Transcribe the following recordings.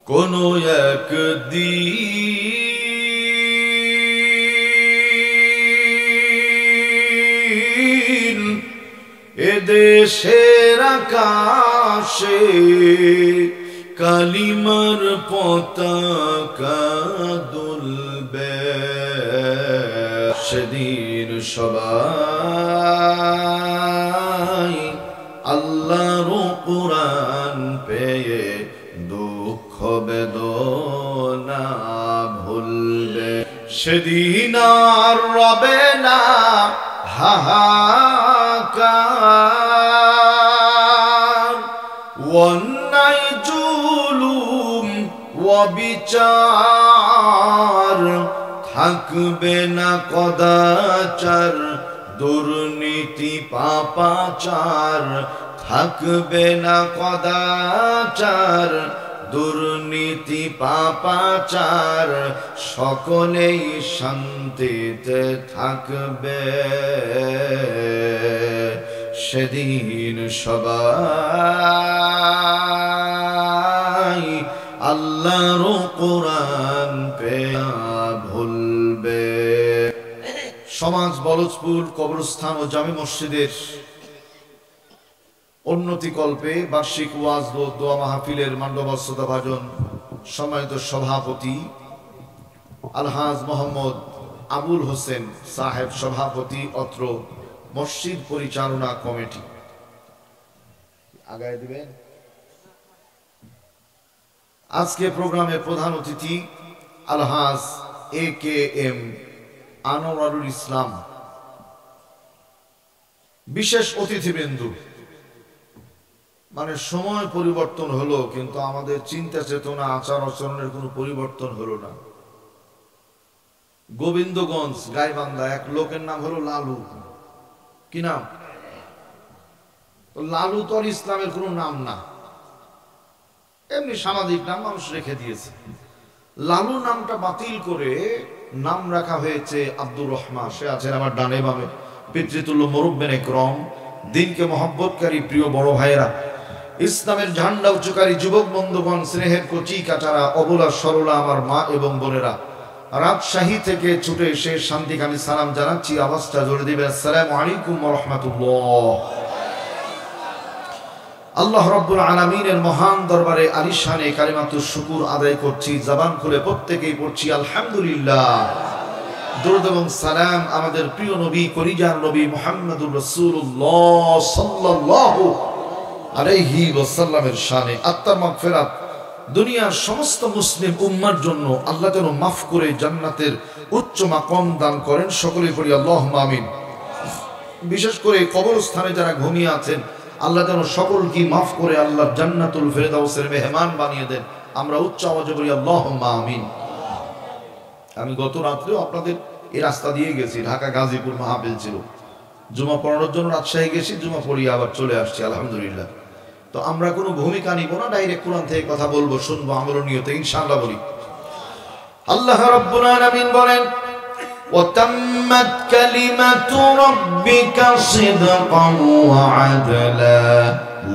কোনো একদিন এদেশের আকাশে কালিমার পতাকা দুলবে, সেদিন সবাই আল্লাহর কোরআন পেয়ে দুঃখ বেদনা ভুলবে, সেদিন আর রবে না হাহাকার, অন্যায় জুলুম অবিচার থাকবে না কদাচার, দুর্নীতি পাপাচার থাকবে না কদাচার, দুর্নীতি পাপাচার সকলেই শান্তিতে থাকবে, সেদিন সবাই আল্লাহর কোরআন পেয়ে ভুলবে। সমাজ বলজপুর কবরস্থান ও জামে মসজিদের উন্নতি কল্পে বার্ষিক ওয়াজ ও দোয়া মাহফিলের মান্ডবস্থতা ভাজন সম্মানিত সভাপতি আলহাজ মোহাম্মদ আবুল হোসেন সাহেব সভাপতি, অত্র মসজিদ পরিচালনা কমিটি। আগায় দিবেন। আজকে প্রোগ্রামের প্রধান অতিথি আলহাজ AKM আনোয়ারুল ইসলাম, বিশেষ অতিথিবৃন্দু। মানে সময় পরিবর্তন হলো কিন্তু আমাদের চিন্তা চেতনা আচার আচরণের কোনো পরিবর্তন হলো না। গোবিন্দগঞ্জ গাইবান্ধা এক লোকের নাম হলো লালু। কি নাম? লালু তো ইসলামের কোনো নাম না, এমনি সামাজিক নাম মানুষ রেখে দিয়েছে। লালু নামটা বাতিল করে নাম রাখা হয়েছে আব্দুর রহমান। সে আছেন আমার ডানে বামে, পিতৃতুল্য মুরব্বিনে ক্রম, দিনকে মহব্বতকারী প্রিয় বড় ভাইয়েরা, ইসলামের ঝান্ডা উচ্চকারী যুবক বন্ধুগণ, স্নেহের কচি কাটারা, অবলা সরলা আমার মা এবং বোনেরা, রাজশাহী থেকে ছুটে এসে শান্তিকামী সালাম জানাচ্ছি। আওয়াজটা জোরে দিবে। আসসালামু আলাইকুম ওয়া রাহমাতুল্লাহ। আল্লাহ রাব্বুল আলামিনের মহান দরবারে আলিশানে কালিমাতুশ শুকুর আদায় করছি। জবান খুলে প্রত্যেকেই পড়ছি আলহামদুলিল্লাহ। দরুদ এবং সালাম আমাদের প্রিয় নবী, কলিজার নবী মুহাম্মদুর রাসূলুল্লাহ সাল্লাল্লাহু আলাইহি ওয়াসাল্লামের শানে। আত্মার মাগফিরাত দুনিয়ার সমস্ত মুসলিম উম্মার জন্য আল্লাহ যেন মাফ করে জান্নাতের উচ্চ মাকাম দান করেন। সকলেই পড়ি আল্লাহুম্মা আমিন। বিশেষ করে কবরস্থানে যারা ঘুমিয়ে আছেন, আল্লাহ যেন সকলকে মাফ করে আল্লাহ জান্নাতুল ফেরদাউসের মেহমান বানিয়ে দেন। আমরা উচ্চ আওয়াজে বলি আল্লাহুম্মা আমিন। আমি গত রাত্রেও আপনাদের এই রাস্তা দিয়ে গেছি, ঢাকা গাজীপুর মাহফিল ছিল, জুমা পড়ানোর জন্য রাজশাহী গেছি, জুমা পড়িয়ে আবার চলে আসছি আলহামদুলিল্লাহ। তো আমরা কোনো ভূমিকা নিব না, ডাইরেক্ট কোরআন থেকে কথা বলবো, শুনবো, আমল নিয়তে ইনশাআল্লাহ বলি। আল্লাহ রাব্বুল আলামিন বলেন, وَتَمَّتْ كَلِمَةُ رَبِّكَ صِدْقًا وَعَدْلًا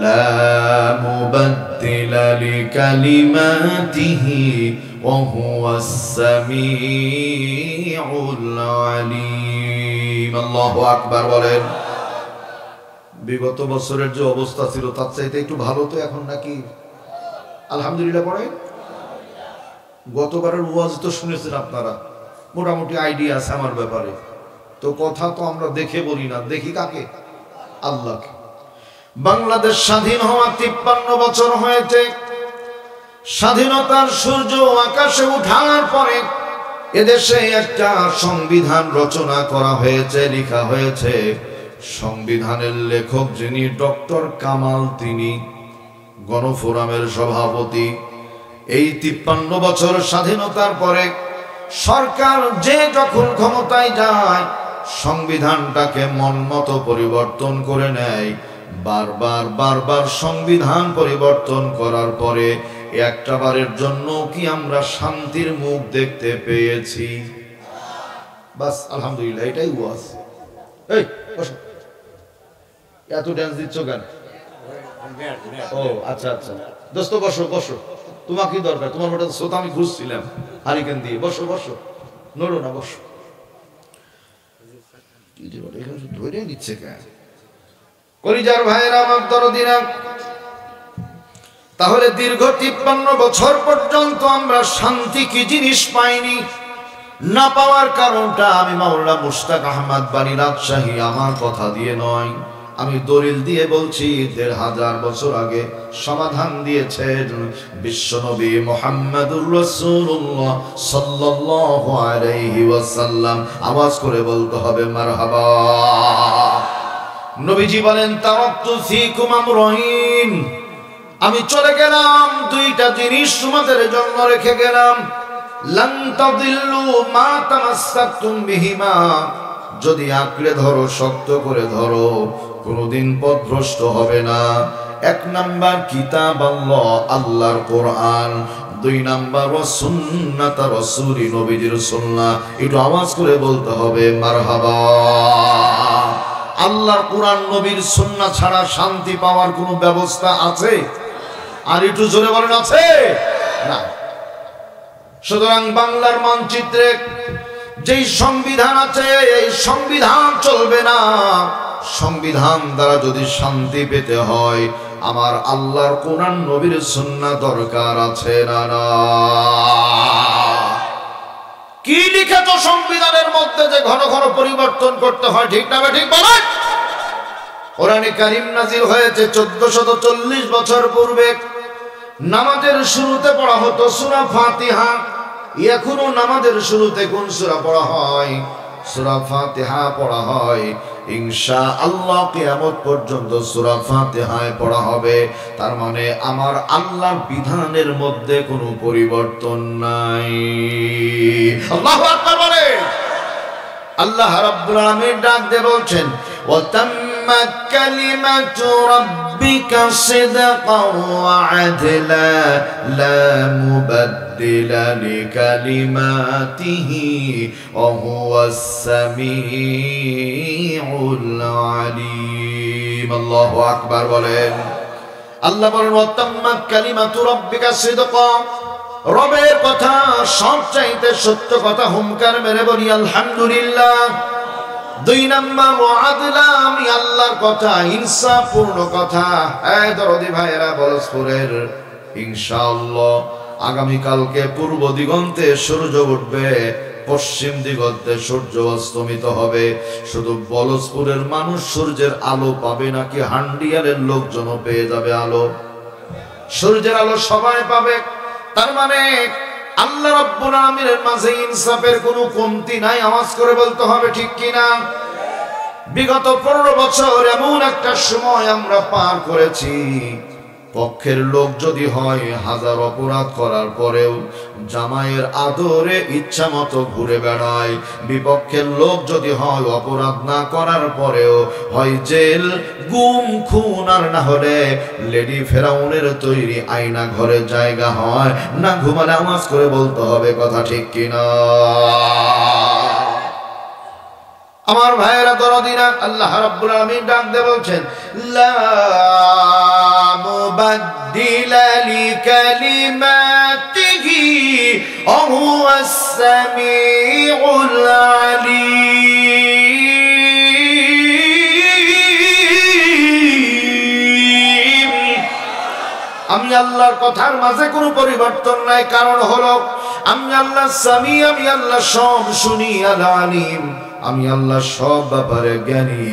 لَا مُبَدِّلَ لِكَلِمَاتِهِ وَهُوَ السَّمِيعُ الْعَلِيمُ। আল্লাহু আকবার বলেন। বিগত বছরের যে অবস্থা ছিল তার চাইতে একটু ভালো তো এখন নাকি? আলহামদুলিল্লাহ পড়ে। গতবারের ওয়াজ তো শুনেছেন আপনারা, মোটামুটি আইডিয়া আছে আমার ব্যাপারে। তো কথা তো আমরা দেখে বলি না, দেখি কাকে? আল্লাহকে। বাংলাদেশ স্বাধীন হওয়া 53 বছর হয়েছে। স্বাধীনতার সূর্য আকাশে ওঠার পরে এদেশে একটা সংবিধান রচনা করা হয়েছে, লেখা হয়েছে। সংবিধানের লেখক যিনি ডক্টর কামাল, তিনি গণফোরামের সভাপতি। এই 53 বছর স্বাধীনতার পরে সরকার যে যখন ক্ষমতায় যায় সংবিধানটাকে মন মতো পরিবর্তন করে নেয়। বারবার সংবিধান পরিবর্তন করার পরে একটা বারের জন্য কি আমরা শান্তির মুখ দেখতে পেয়েছি? বাস আলহামদুলিল্লাহ, এটাই ওয়াজ। এই বসো, এত ড্যান্স দিচ্ছ কেন? ও আচ্ছা আচ্ছা, দোস্ত বসো বসো। তোমার কি দরকার? তোমার ওটা শ্রোতা আমি খুঁজছিলাম হারিকেন দিয়ে। বসো বসো, নড়ো না, বসো। কি যে বলে এখানে ধরে নিচ্ছে কেন? কলিজার ভাইয়েরা আমার দরদিরা, তাহলে দীর্ঘ 53 বছর পর্যন্ত আমরা শান্তি কি জিনিস পাইনি। না পাওয়ার কারণটা আমি মাওলানা মুশতাক আহমদ বানী রাজশাহী আমার কথা দিয়ে নয়, আমি দলিল দিয়ে বলছি। 1500 বছর আগে সমাধান দিয়েছেন বিশ্বনবী মুহাম্মদুর রাসূলুল্লাহ সাল্লাল্লাহু আলাইহি ওয়াসাল্লাম। আওয়াজ করে বলতে হবে মারহাবা। নবীজি বলেন, তারাক্তু ফীকুম আমরাইন, আমি চলে গেলাম দুইটা জিনিস তোমাদের জন্য রেখে গেলাম। লান তাদিল্লু মা তামাসসাকতুম বিহিমা, যদি আঁকড়ে ধরো, শক্ত করে ধরো, কোনদিন পথভ্রষ্ট হবে না। 1 নাম্বার কিতাব আল্লাহ, আল্লাহর কোরআন। 2 নাম্বার সুন্নাত রাসূলি, নবীজির সুন্নাহ। একটু আওয়াজ করে বলতে হবে মারহাবা। আল্লাহর কোরআন নবীর সুন্নাহ ছাড়া শান্তি পাওয়ার কোনো ব্যবস্থা আছে? আর একটু জোরে বলেন, আছে না? সুতরাং বাংলার মানচিত্রে যেই সংবিধান আছে, এই সংবিধান চলবে না। সংবিধান দ্বারা যদি শান্তি পেতে হয়, আমার আল্লাহর কোরআন নবীর সুন্নাহ দরকার আছে না? না। কি লিখিত সংবিধানের মধ্যে যে ঘন ঘন পরিবর্তন করতে হয়, ঠিক না? ঠিক বলেন। কোরআনে কারীম নাযিল হয়েছে 1440 বছর পূর্বে। নামাজের শুরুতে পড়া হতো সূরা ফাতিহা। এখনো নামাজের শুরুতে কোন সূরা পড়া হয়? সূরা ফাতিহা পড়া হয়। ইনশাআল্লাহ কিয়ামত পর্যন্ত সূরা ফাতিহায় পড়া হবে। তার মানে আমার আল্লাহর বিধানের মধ্যে কোনো পরিবর্তন নাই। আল্লাহু আকবার বলে। আল্লাহ রাব্বুল আলামিন ডাক দিয়ে বলছেন, ওয়া তাম্মাত কালিমাতু রাব্বিকা সিদকান ওয়া আদলা লা মুবাদদিলা লিকালিমাতিহি ওয়া হুয়াস সামিউল আলিম। আল্লাহু আকবার বলেন। আল্লাহ বলেন, ওয়া তাম্মাত কালিমাতু রাব্বিকা সিদকান, রবের কথা সবচাইতে সত্য কথা। হুমকার মেরে বলি আলহামদুলিল্লাহ। 2 নাম্বার ওয়াদলা, আমি আল্লাহর কথা ইনসাফপূর্ণ কথা। এই দরদি ভাইয়েরা বলসপুরের, ইনশাআল্লাহ আগামীকালকে পূর্ব দিগন্তে সূর্য উঠবে, পশ্চিম দিগন্তে সূর্য অস্তমিত হবে। শুধু বলসপুরের মানুষ সূর্যের আলো পাবে নাকি হান্ডিয়ালের লোকজনও পেয়ে যাবে আলো? সূর্যের আলো সবাই পাবে। তার মানে আল্লাহ রাব্বুল আলামিনের মাঝে ইনসাফের কোনো কমতি নাই। আওয়াজ করে বলতে হবে ঠিক কিনা? বিগত 15 বছর এমন একটা সময় আমরা পার করেছি, পক্ষের লোক যদি হয় 1000 অপরাধ করার পরেও জামাইয়ের আদরে ইচ্ছা মতো ঘুরে বেড়ায়। বিপক্ষের লোক যদি হয় অপরাধ না করার পরেও হয় জেল, গুম, খুন, আর না হলে লেডি ফেরাউনের তৈরি আয়না ঘরে জায়গা হয় না ঘুমালে। আওয়াজ করে বলতে হবে কথা ঠিক কিনা? আমার ভাইয়েরা দরদিরা, আল্লাহ রাব্বুল আলামিন ডাক দিয়ে বলছেন, লা মুবাদদিলা লিকালিমাতিহি ওয়া হুয়াস সামিউল আলিম। আমি আল্লাহর কথার মাঝে কোনো পরিবর্তন নাই। কারণ হলো আমি আল্লাহ সামি, আমি আল্লাহ সব শুনি। আল আলিম, আমি আল্লাহ সব ব্যাপারে জ্ঞানী।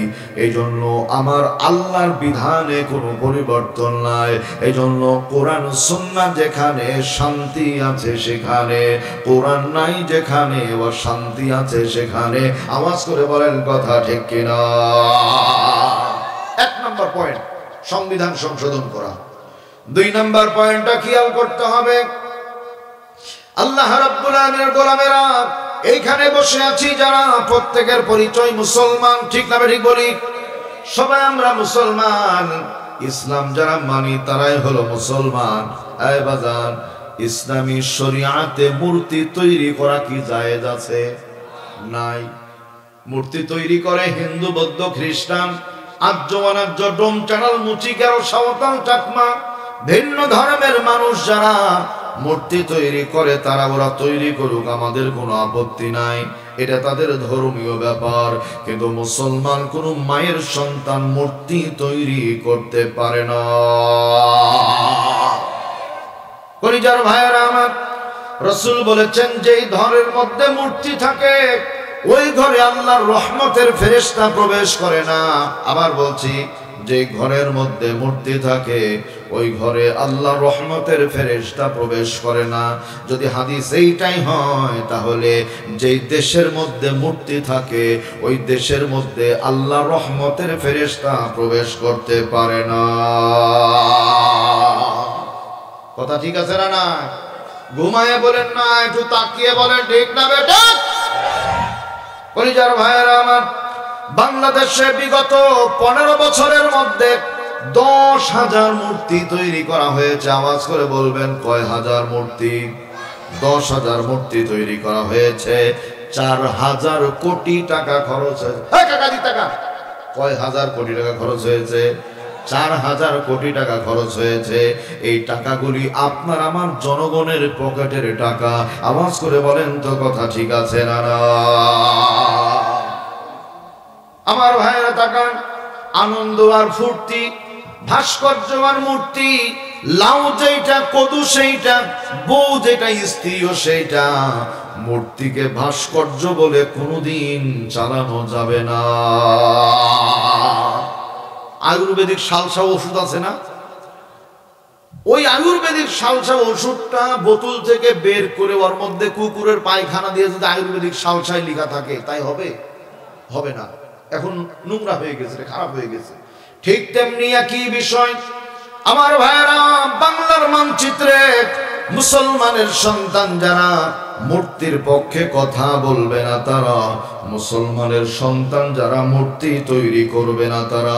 এই জন্য আমার আল্লাহর বিধানে কোনো পরিবর্তন নাই। এই জন্য কোরআন সুন্নাহ যেখানে শান্তি আছে সেখানে, কোরআন নাই যেখানে অশান্তি আছে সেখানে। আওয়াজ করে বলেন কথা ঠিক কিনা? 1 নম্বর পয়েন্ট, সংবিধান সংশোধন করা। 2 নম্বর পয়েন্টটা খেয়াল করতে হবে। আল্লাহ রাব্বুল আলামিনের গোলামেরা এইখানে বসে আছি যারা, প্রত্যেকের পরিচয় মুসলমান, ঠিক না? ঠিক বলি? সবাই আমরা মুসলমান। ইসলাম যারা মানি তারাই হলো মুসলমান। এই বাজার, ইসলামী শরিয়াতে মূর্তি তৈরি করা কি জায়েজ আছে? নাই। মূর্তি তৈরি করে হিন্দু, বৌদ্ধ, খ্রিস্টান, আর্য অনার্য, ডোম, চাঁড়াল, মুচি, গেরো, সাঁওতাল, চাকমা, ভিন্ন ধর্মের মানুষ যারা মূর্তি তৈরি করে তারা, ওরা তৈরি করুক, আমাদের কোনো আপত্তি নাই, এটা তাদের ধর্মীয় ব্যাপার। কিন্তু মুসলমান কোন মায়ের সন্তান মূর্তি তৈরি করতে পারে না। কলিজার ভাইয়েরা আমার, রাসূল বলেছেন যেই ঘরের মধ্যে মূর্তি থাকে ওই ঘরে আল্লাহর রহমতের ফেরেশতা প্রবেশ করে না। আবার বলছি, যে ঘরের মধ্যে মূর্তি থাকে ওই ঘরে আল্লাহর রহমতের ফেরেশতা প্রবেশ করে না। যদি হাদিস এইটাই হয় তাহলে যেই দেশের মধ্যে মূর্তি থাকে ওই দেশের মধ্যে আল্লাহর রহমতের ফেরেশতা প্রবেশ করতে পারে না। কথা ঠিক আছে না? না ঘুমায়ে বলেন না, একটু তাকিয়ে বলেন ঠিক না বেটা? কলিজার ভাইয়েরা আমার, বাংলাদেশে বিগত 15 বছরের মধ্যে 10,000 মূর্তি তৈরি করা হয়েছে। আওয়াজ করে বলবেন কয় হাজার মূর্তি? 10,000 মূর্তি তৈরি করা হয়েছে। 4,000 কোটি টাকা খরচ হয়েছে। টাকা কয় হাজার কোটি টাকা খরচ হয়েছে? 4,000 কোটি টাকা খরচ হয়েছে। এই টাকাগুলি আপনার আমার জনগণের পকেটের টাকা। আওয়াজ করে বলেন তো কথা ঠিক আছে না? আমার ভাইয়েরা তাকান, আনন্দ আর ফুর্তি, ভাস্কর্য আর মূর্তি, লাউ যেটা, কদু সেইটা, বউ যেটা, স্ত্রীও সেইটা, মূর্তিকে ভাস্কর্য বলে কোনোদিন চালানো যাবে না। আয়ুর্বেদিক সালসা ওষুধ আছে না, ওই আয়ুর্বেদিক সালসা ওষুধটা বোতল থেকে বের করে ওর মধ্যে কুকুরের পায়খানা দিয়ে যদি আয়ুর্বেদিক সালসায় লেখা থাকে তাই হবে? হবে না। এখন নোংরা হয়ে গেছে, খারাপ হয়ে গেছে। ঠিক তেমনি একই বিষয় আমার ভাইয়েরা, বাংলার মানচিত্রে মুসলমানের সন্তান যারা মূর্তির পক্ষে কথা বলবে না তারা, মুসলমানের সন্তান যারা মূর্তি তৈরি করবে না তারা,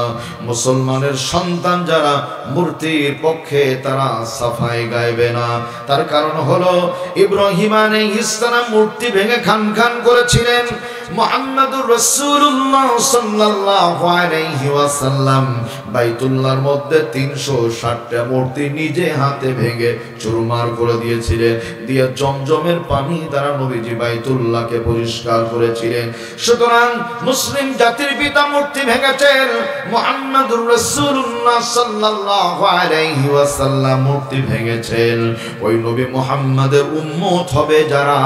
মুসলমানের সন্তান যারা মূর্তির পক্ষে তারা সাফাই গাইবে না। তার কারণ হলো ইব্রাহিম আলাইহিস সালাম মূর্তি ভেঙে খান খান করেছিলেন। মুহাম্মদুর রাসূলুল্লাহ সাল্লাল্লাহু আলাইহি ওয়াসাল্লাম বাইতুল্লাহর মধ্যে 360টা মূর্তি নিজে হাতে ভেঙে চুরমার করে দিয়েছিলেন। দিয়ে জমজমের পানি দ্বারা নবীজি বাইতুল্লাহকে পরিষ্কার করেছিলেন। সুতরাং মুসলিম জাতির পিতা মূর্তি ভেঙেছেন, মুহাম্মদুর রাসূলুল্লাহ সাল্লাল্লাহু আলাইহি ওয়াসাল্লাম মূর্তি ভেঙেছেন। ওই নবী মুহাম্মাদের উম্মত হবে যারা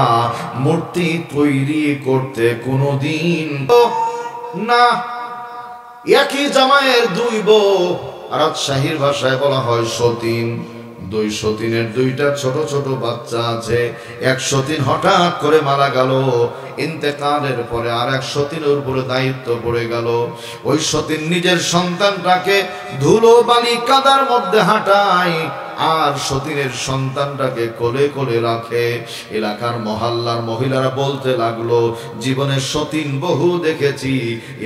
মূর্তি তৈরি করতে কোনোদিন না। একই জামাইয়ের দুই বউ, রাজশাহীর ভাষায় বলা হয় সতীন। দুই সতীনের দুইটা ছোট ছোট বাচ্চা আছে। এক সতীন হঠাৎ করে মারা গেল, ইন্তেকালের পরে আর এক সতীনের উপরে দায়িত্ব পড়ে গেল। ওই সতীন নিজের সন্তানটাকে ধুলো বালি কাদার মধ্যে হাঁটায় আর সতীনের সন্তানটাকে কোলে কোলে রাখে। এলাকার মহল্লার মহিলারা বলতে লাগলো, জীবনের সতীন বহু দেখেছি,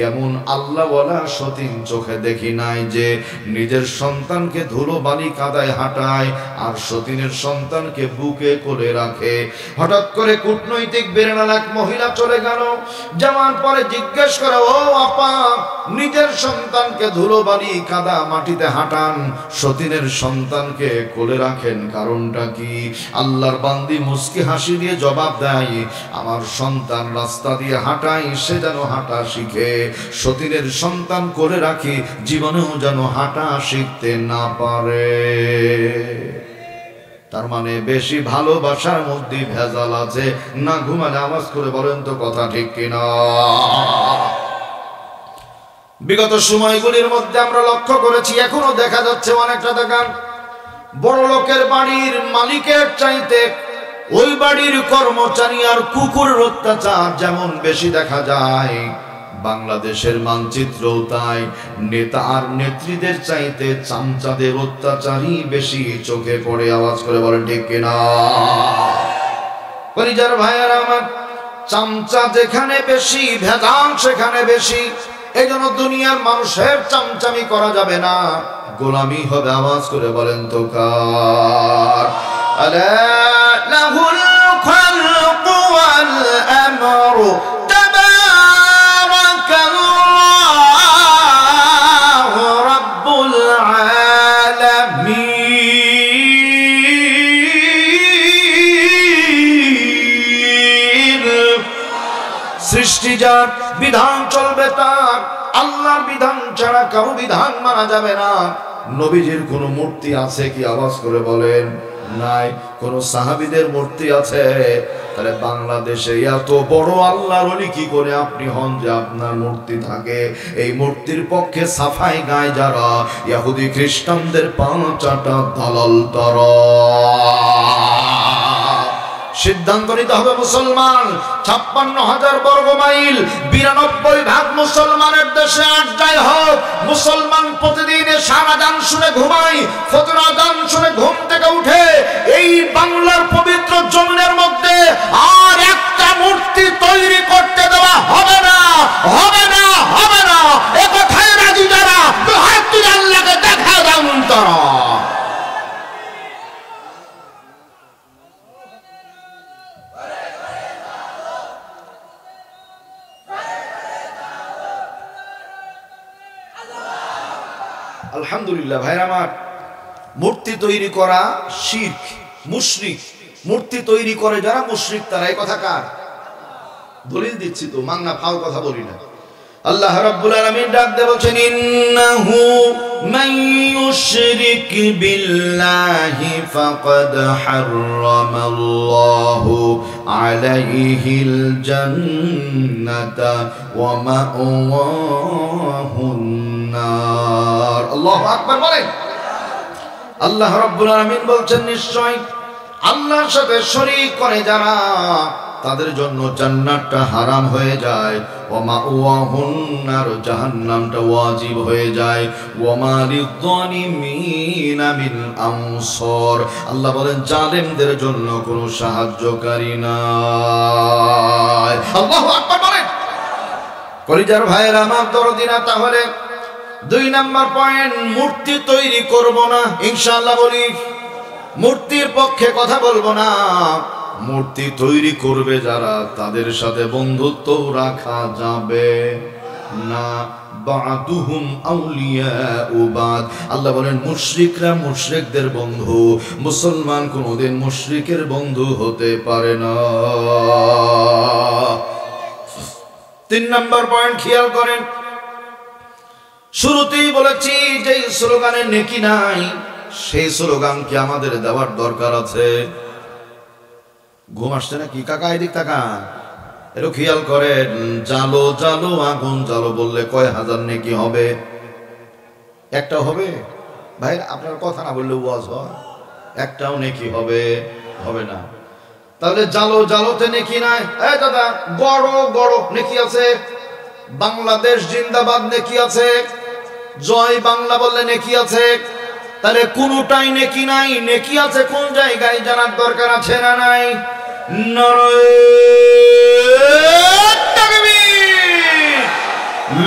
এমন আল্লাহওয়ালা সতীন চোখে দেখি নাই যে নিজের সন্তানকে ধুলো বালি কাদায় হাঁটায় আর সতীনের সন্তানকে বুকে কোলে রাখে। হঠাৎ করে কূটনৈতিক বেরেনাল এক মহিলা চলে গেল। যাওয়ার পরে জিজ্ঞেস করে, ও আপা, নিজের সন্তানকে ধুলো বালি কাদা মাটিতে হাঁটান, সতীনের সন্তানকে কোলে রাখেন, কারণটা কি? আল্লাহর বান্দি মুস্কি হাসি দিয়ে জবাব দেয়, আমার সন্তান রাস্তা দিয়ে হাঁটাই, সে যেন হাঁটা শিখে। সতীনের সন্তান কোলে রাখি, জীবনেও যেন হাঁটা শিখতে না পারে। তার মানে বেশি ভালোবাসার মধ্যে ভেজাল আছে না? ঘুমালে আওয়াজ করে বলেন তো কথা ঠিক কিনা? বিগত সময়গুলির মধ্যে আমরা লক্ষ্য করেছি, এখনো দেখা যাচ্ছে অনেকটা দেখান, বড় লোকের বাড়ির মালিকের চাইতে ওই বাড়ির কর্মচারী আর কুকুরের অত্যাচার যেমন বেশি দেখা যায়, বাংলাদেশের মানচিত্রও তাই। নেতা আর নেত্রীদের চাইতে চামচাদের অত্যাচারই বেশি চোখে পড়ে। আওয়াজ করে বলেন ঠিক কিনা? পরিজার ভাইয়েরা আমার, চামচা যেখানে বেশি, ভেজাল সেখানে বেশি। এই জন্য দুনিয়ার মানুষের চামচামি করা যাবে না, গোলামি হবে। আওয়াজ করে বলেন তো কার? আলা লাহুল খালকু ওয়াল আমরু তাবারাকাল্লাহু রাব্বুল আলামিন। সৃষ্টি যার, বিধান চলবে তার, আল্লাহর বিধান ছাড়া কারো বিধান মানা যাবে না। নবীজির কোন মূর্তি আছে কি? আওয়াজ করে বলেন নাই। কোন সাহাবীদের মূর্তি আছে? তাহলে বাংলাদেশে এত বড় আল্লাহর ওলি কি করে আপনি হন যে আপনার মূর্তি থাকে? এই মূর্তির পক্ষে সাফাই গায় যারা, ইহুদি খ্রিস্টানদের পাঁচাটা দালাল তারা। সিদ্ধান্ত নিতে হবে মুসলমান। 56,000 বর্গ মাইল, 92% মুসলমানের দেশে আড্ডায় হোক। মুসলমান প্রতিদিন সারা দান শুনে ঘুমায়, ফজর আযান শুনে ঘুম থেকে উঠে। এই বাংলার পবিত্র জমিনের মধ্যে আর একটা মূর্তি তৈরি করতে দেওয়া হবে না, হবে না, হবে না। এ কথায় রাজি যারা, হাত তুলে আল্লাহকে দেখা দাও তারা। আলহামদুলিল্লাহ ভাইরা আমার, মূর্তি তৈরি করা শিরক, মুশরিক। মূর্তি তৈরি করে যারা মুশরিক তারা। এই কথা কার? দলিল দিচ্ছি তো, মাংনা ফাও কথা বলি না। আল্লাহ রাব্বুল আলামিন ডাক দিয়ে বলছেন, ইন্নাহু মান ইউশরিক বিল্লাহি ফাকাদ হারামাল্লাহু আলাইহিল জান্নাতা ওয়া মাওয়াহুন নার। আল্লাহু আকবার বলেন। আল্লাহ রাব্বুল আলামিন বলছেন, নিশ্চয় আল্লাহর সাথে শরীক করে যারা, তাদের জন্য জান্নাতটা হারাম হয়ে যায়। ওয়া মাওয়াহুন নার, জাহান্নামটা ওয়াজিব হয়ে যায়। ওয়া মা লিয-যালিমিনা মিন আনসার, আল্লাহ বলেন জালেমদের জন্য কোনো সাহায্যকারী নাই। আল্লাহু আকবার বলেন। কলিজার ভাইয়েরা আমার দরদিনা, তাহলে 2 নাম্বার পয়েন্ট, মূর্তি তৈরি করব না ইনশাআল্লাহ। বলি মূর্তির পক্ষে কথা বলবো না। মূর্তি তৈরি করবে যারা, তাদের সাথে বন্ধুত্ব রাখা যাবে না। বাদুহুম আউলিয়াউ বাদ, আল্লাহ বলেন মুশরিকরা মুশরিকদের বন্ধু, মুসলমান কোনদিন মুশরিকের বন্ধু হতে পারে না। 3 নাম্বার পয়েন্ট খেয়াল করেন। শুরুতেই বলেছি যে স্লোগানে নেকি নাই, সেই স্লোগান কি আমাদের দেওয়ার দরকার আছে? ঘুম আসছে নাকি কাকা? এদিক তাকা, এরও খেয়াল করেন। জালো জালো আগুন জালো বললে কয় হাজার নেকি হবে? একটা হবে? ভাই আপনার কথা না বললে ওয়াজ হয়? একটাও নেকি হবে? হবে না। তাহলে জালো জালোতে নেকি নাই। এই দাদা, গড় গড় নেকি আছে। বাংলাদেশ জিন্দাবাদ নেকি আছে। জয় বাংলা বললে নেকি আছে। তাহলে কোনটাই নেকি নাই। নেকি আছে কোন জায়গায় জানার দরকার আছে না নাই? নারায়ে তাকবীর,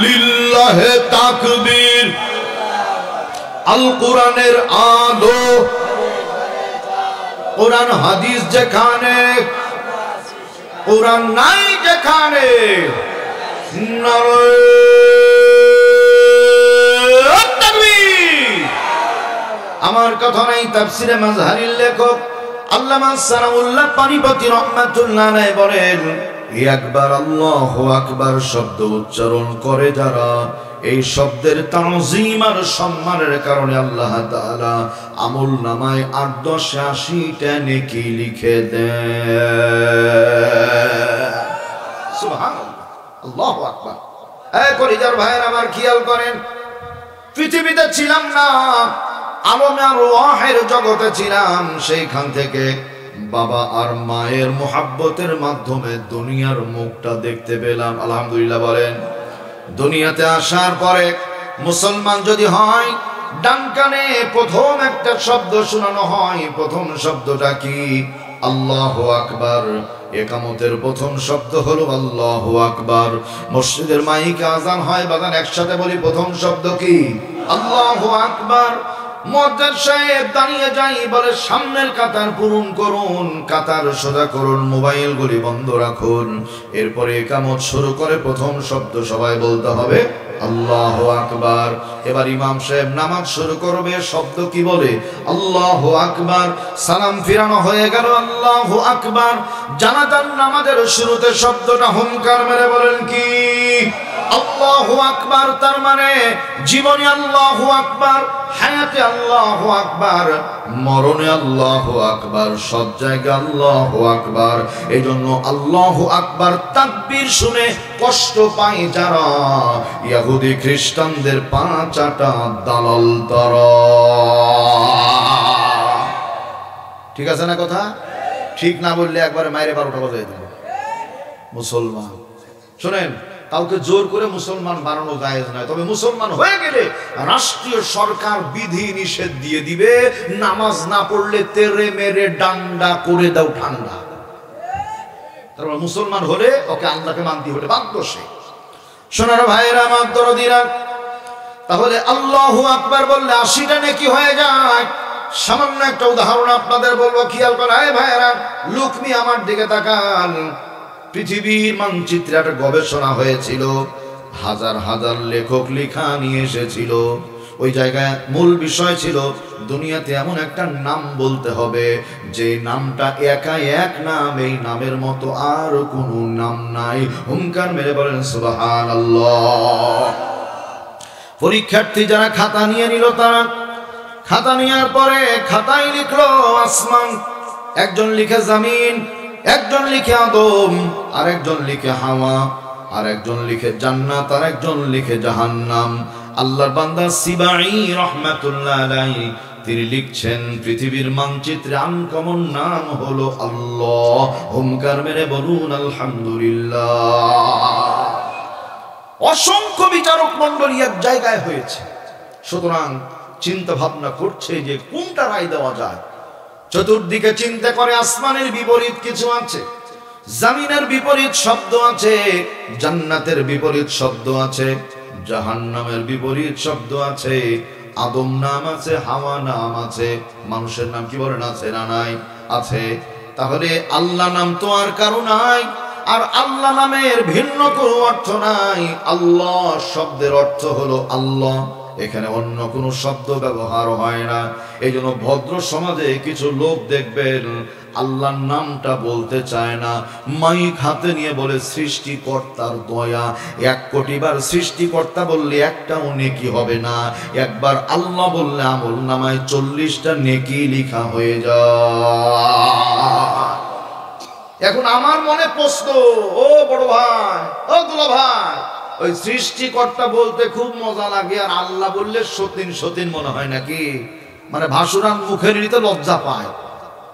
লিল্লাহে তাকবীর। আল কোরআনের আলো, কোরআন হাদিস যেখানে, কোরআন নাই যেখানে, নারায়ে তাকবীর। আমার কথা নাই। তাফসিরে মাজহারির লেখক আল্লামা সানাউল্লাহ পানিপতি রাহমাতুল্লাহ আলাইহি বলেন, একবার আল্লাহু আকবার শব্দ উচ্চারণ করে যারা, এই শব্দের তানজিম আর সম্মানের কারণে আল্লাহ তাআলা আমল নামায় 8, 10, 80টা নেকি লিখে দেন। সুবহানাল্লাহ, আল্লাহু আকবার। এই কলিজার ভাইয়ের আমার খেয়াল করেন, পৃথিবীতে ছিলাম না, আলমে আর ওয়াহের জগতে ছিলাম। সেইখান থেকে বাবা আর মায়ের মোহাব্বতের মাধ্যমে দুনিয়ার মুখটা দেখতে পেলাম। আলহামদুলিল্লাহ বলেন। দুনিয়াতে আসার পরে মুসলমান যদি হয়, ডান কানে প্রথম একটা শব্দ শোনানো হয়। প্রথম শব্দটা কি? আল্লাহু আকবার। একামতের প্রথম শব্দ হলো আল্লাহু আকবার। মসজিদের মাইকে আজান হয়, বাজান একসাথে বলি প্রথম শব্দ কি? আল্লাহু আকবার। মুয়াজ্জিন সাহেব দাঁড়িয়ে যাই বলে সামনের কাতার পূরণ করুন, কাতার সোজা করুন, মোবাইলগুলি বন্ধ রাখুন। এরপরে ইকামত শুরু করে প্রথম শব্দ সবাই বলতে হবে আল্লাহু আকবার। এবার ইমাম সাহেব নামাজ শুরু করবে, শব্দ কি বলে? আল্লাহু আকবার। সালাম ফিরানো হয়ে গেল, আল্লাহু আকবার। জানাজার নামাজের শুরুতে শব্দটা হুঙ্কার মেরে বলেন কি? আল্লাহু আকবার। তার মানে জীবনে আল্লাহু আকবার, হায়াতে আল্লাহু আকবার, মরণে আল্লাহু আকবার, সব জায়গায় আল্লাহু আকবার। এই জন্য আল্লাহু আকবার তাকবীর শুনে কষ্ট পায় যারা, ইহুদি খ্রিস্টানদের পাঁচাটা দালাল তারা। ঠিক আছে না কথা? ঠিক না বললে একবারে মাইরে 12টা বাজায় দেব। মুসলমান শোনেন, কাউকে জোর করে মুসলমান বানানো জায়েজ নয়, তবে মুসলমান হয়ে গেলে রাষ্ট্রীয় সরকার বিধি নিষেধ দিয়ে দিবে, নামাজ না পড়লে তেরে মেরে ডান্ডা করে দাও ঠান্ডা। তারপর মুসলমান হলে ওকে আল্লাহকে মানতে হবে, বাধ্য সে। সোনার ভাইয়েরা আমার দরদিরা, তাহলে আল্লাহু আকবার বললে 80টা নেকি হয়ে যায়। সামান্য একটা উদাহরণ আপনাদের বলবো, খেয়াল করা। এই ভাইয়েরা, লুকমি আমার দিকে তাকান। পৃথিবীর মানচিত্রে একটা গবেষণা হয়েছিল, হাজার হাজার লেখক লেখা নিয়ে এসেছিল। ওই জায়গায় মূল বিষয় ছিল দুনিয়াতে এমন একটা নাম বলতে হবে যে নামটা একাই এক নাম, এই নামের মতো আর কোনো নাম নাই। হুঙ্কার মেরে বলেন সুবহানাল্লাহ। পরীক্ষার্থী যারা খাতা নিয়ে নিল, তারা খাতা নেওয়ার পরে খাতায় লিখলো আসমান, একজন লিখে জমিন, একজন লিখে আদম, আর একজন লিখে হাওয়া, আর একজন লিখে জান্নাত, আর একজন লিখে জাহান্নাম। আল্লাহর বান্দা সিবাঈ রাহমাতুল্লাহ আলাইহি তিনি লিখছেন পৃথিবীর মানচিত্রে আনকমন নাম হলো আল্লাহ। হুঙ্কার মেরে বলুন আলহামদুলিল্লাহ। অসংখ্য বিচারক মণ্ডলী এক জায়গায় হয়েছে, সুতরাং চিন্তা ভাবনা করছে যে কোনটা রায় দেওয়া যায়। চতুর্দিকে চিন্তা করে, আসমানের বিপরীত কিছু আছে, জমিনের বিপরীত শব্দ আছে, জান্নাতের বিপরীত শব্দ আছে, জাহান্নামের বিপরীত শব্দ আছে, আদম নাম আছে, হাওয়া নাম আছে, মানুষের নাম কি বলেন আছে না নাই? আছে। তাহলে আল্লাহ নাম তো আর কারো নাই, আর আল্লাহ নামের ভিন্ন কোনো অর্থ নাই। আল্লাহ শব্দের অর্থ হলো আল্লাহ, এখানে অন্য কোনো শব্দ ব্যবহার হয় না। এই জন্য ভদ্র সমাজে কিছু লোক দেখবেন আল্লাহর নামটা বলতে চায় না, মাইক হাতে নিয়ে বলে সৃষ্টিকর্তার দয়া। 1 কোটি বার সৃষ্টিকর্তা বললে একটাও নেকি হবে না, একবার আল্লাহ বললে আমল নামায় 40টা নেকি লেখা হয়ে যায়। এখন আমার মনে প্রশ্ন, ও বড় ভাই, ও দুলা ভাই, ওই সৃষ্টিকর্তা বলতে খুব মজা লাগে, আর আল্লাহ বললে সতীন সতীন মনে হয় নাকি? মানে ভাসুরান মুখের নিতে লজ্জা পায়।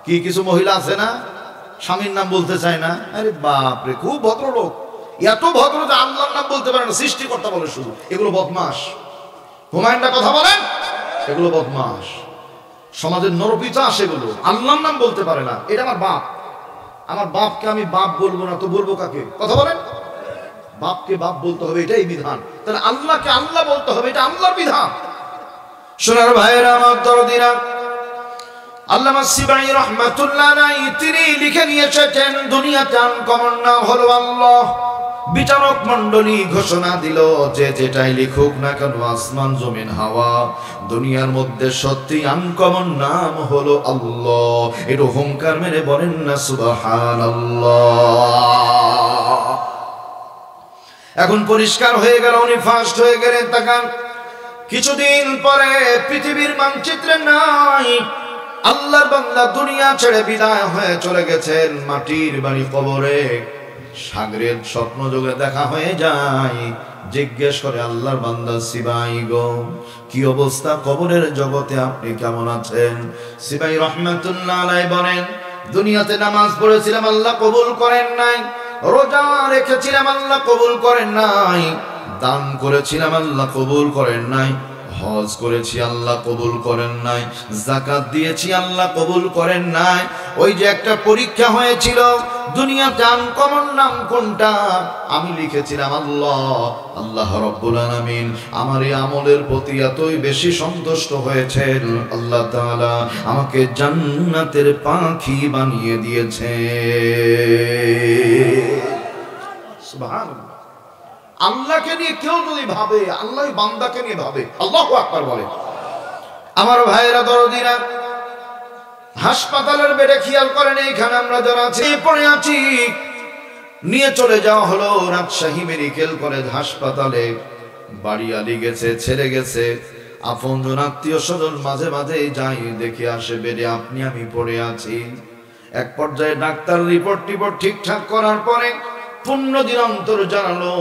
কি কিছু মহিলা আছে না, স্বামীর নাম বলতে চায় না? আরে বাপরে, খুব ভদ্রলোক, এত ভদ্র যে আল্লাহর নাম বলতে পারে না, সৃষ্টিকর্তা বলে শুধু। এগুলো বদমাস। হুমায়ুনটা কথা বলেন, এগুলো বদমাস, সমাজের নরপিচাস এগুলো। আল্লাহর নাম বলতে পারে না। এটা আমার বাপ, আমার বাপকে আমি বাপ বলবো না তো বলবো কাকে? কথা বলেন। বাপকে বাপ বলতে হবে, এটাই বিধান। তাহলে আল্লাহকে আল্লাহ বলতে হবে, এটা আল্লাহর বিধান। সোনার ভাইয়েরা আমার দরদিরা, আল্লামা সিবাঈ রাহমাতুল্লাহ আলাইহি তিনি লিখে নিয়ে এসেছেন দুনিয়াতে আনকমন নাম হলো আল্লাহ। বিচারক মণ্ডলী ঘোষণা দিল যে যেটাই লিখুক না কেন, আসমান জমিন হাওয়া, দুনিয়ার মধ্যে সত্যি আনকমন নাম হলো আল্লাহ। একটু হুঙ্কার মেরে বলেন না সুবহানাল্লাহ। এখন পরিষ্কার হয়ে গেল, উনি ফার্স্ট হয়ে গেলেন। তাকান, কিছুদিন পরে পৃথিবীর মানচিত্রে নাই, আল্লাহর বান্দা দুনিয়া ছেড়ে বিদায় হয়ে চলে গেছেন মাটির বাড়ি কবরে। সাগরের স্বপ্ন যোগে দেখা হয়ে যায়, জিজ্ঞেস করে আল্লাহর বান্দা সিবাঈ গো, কি অবস্থা কবরের জগতে, আপনি কেমন আছেন? সিবাঈ রাহমাতুল্লাহ আলাইহি বলেন, দুনিয়াতে নামাজ পড়েছিলাম, আল্লাহ কবুল করেন নাই। রোজা রেখেছিলাম, আল্লাহ কবুল করেন নাই। দান করেছিলাম, আল্লাহ কবুল করেন নাই। হজ করেছি, আল্লাহ কবুল করেন নাই। যাকাত দিয়েছি, আল্লাহ কবুল করেন নাই। ওই যে একটা পরীক্ষা হয়েছিল, দুনিয়াতে আনকমন নাম কোনটা? আমি লিখেছিলাম আল্লাহ। আল্লাহ রাব্বুল আলামিন আমার এই আমলের প্রতি এতই বেশি সন্তুষ্ট হয়েছেন, আল্লাহ তাআলা আমাকে জান্নাতের পাখি বানিয়ে দিয়েছে। সুবহানাল্লাহ। আল্লাহকে নিয়ে কেউ যদি ভাবে, আল্লাহ বান্দাকে নিয়ে ভাবে। আল্লাহু আকবার বলে। আমার ভাইয়েরা দরদিরা, হাসপাতালের বেডে খেয়াল করেন, এখানে আমরা যারা আছি পড়ে আছি, নিয়ে চলে যাওয়া হলো রাজশাহী মেডিকেল কলেজ হাসপাতালে। বাড়ি আলি গেছে, ছেড়ে গেছে, আপনজন আত্মীয় স্বজন মাঝে মাঝে যাই, দেখে আসে বেডে আপনি আমি পড়ে আছি। এক পর্যায়ে ডাক্তার রিপোর্ট ঠিকঠাক করার পরে 15 দিন অন্তর জানালো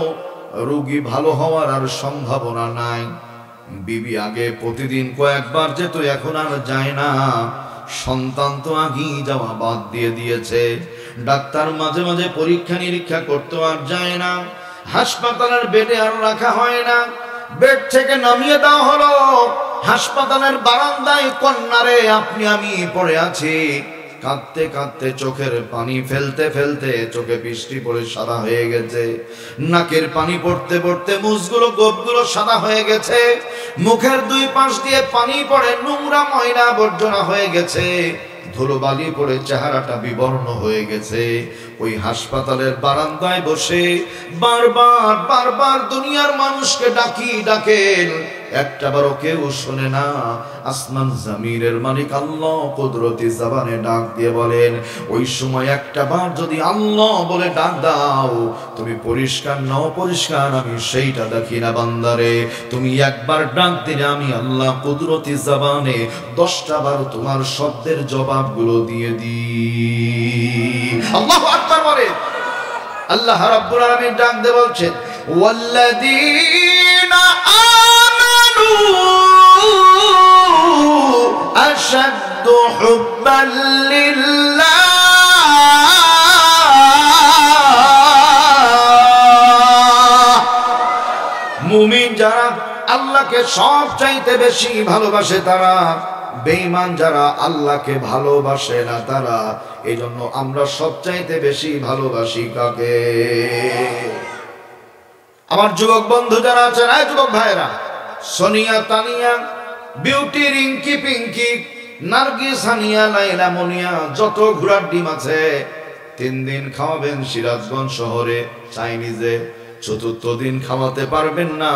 রোগী ভালো হওয়ার আর সম্ভাবনা নাই। বিবি আগে প্রতিদিন কয়েকবার যেত, এখন আর যায় না। সন্তান তো আগেই যাওয়া বাদ দিয়ে দিয়েছে। ডাক্তার মাঝে মাঝে পরীক্ষা নিরীক্ষা করতে আর যায় না। হাসপাতালের বেডে আর রাখা হয় না, বেড থেকে নামিয়ে দেওয়া হলো। হাসপাতালের বারান্দায় কন্যারে আপনি আমি পড়ে আছি, কাঁদতে কাঁদতে চোখের পানি ফেলতে ফেলতে চোখে বৃষ্টি পড়ে সাদা হয়ে গেছে। নাকের পানি পড়তে পড়তে মুখগুলো গোপগুলো সাদা হয়ে গেছে। মুখের দুই পাশ দিয়ে পানি পড়ে নোংরা ময়লা আবর্জনা হয়ে গেছে। ধুলোবালি পড়ে চেহারাটা বিবর্ণ হয়ে গেছে। ওই হাসপাতালের বারান্দায় বসে বারবার বারবার দুনিয়ার মানুষকে ডাকেন, একটাবারও কেউ শোনে না। আসমান জমিনের মালিক আল্লাহ কুদরতি জবানে ডাক দিয়ে বলেন, ওই সময় একটাবার যদি আল্লাহ বলে ডাক দাও, তুমি পরিষ্কার না অপরিষ্কার আমি সেইটা দেখি না বান্দারে। তুমি একবার ডাক দিলে আমি আল্লাহ কুদরতি জবানে 10টা বার তোমার শব্দের জবাবগুলো দিয়ে দিই। আল্লাহু আকবার বলে। আল্লাহ রাব্বুল আলামিন ডাক দিয়ে বলছেন, ওয়াল্লাযীনা আমানু আশাদ্দু হুব্বান লিল্লাহ। মুমিন যারা আল্লাহকে সবচাইতে বেশি ভালোবাসে তারা, বেঈমান যারা আল্লাহকে ভালোবাসে না তারা। এই জন্য আমরা সবচাইতে বেশি ভালোবাসি কাকে? আমার যুবক বন্ধু যারা আছেন, যুবক ভাইরা, সোনিয়া, তানিয়া, বিউটি, রিঙ্কি, পিঙ্কি, নার্গিস, হানিয়া, লাইলা, মনিয়া, যত ঘোড়ার ডিম আছে 3 দিন খাওয়াবেন সিরাজগঞ্জ শহরে চাইনিজে। 4র্থ দিন খাওয়াতে পারবেন না,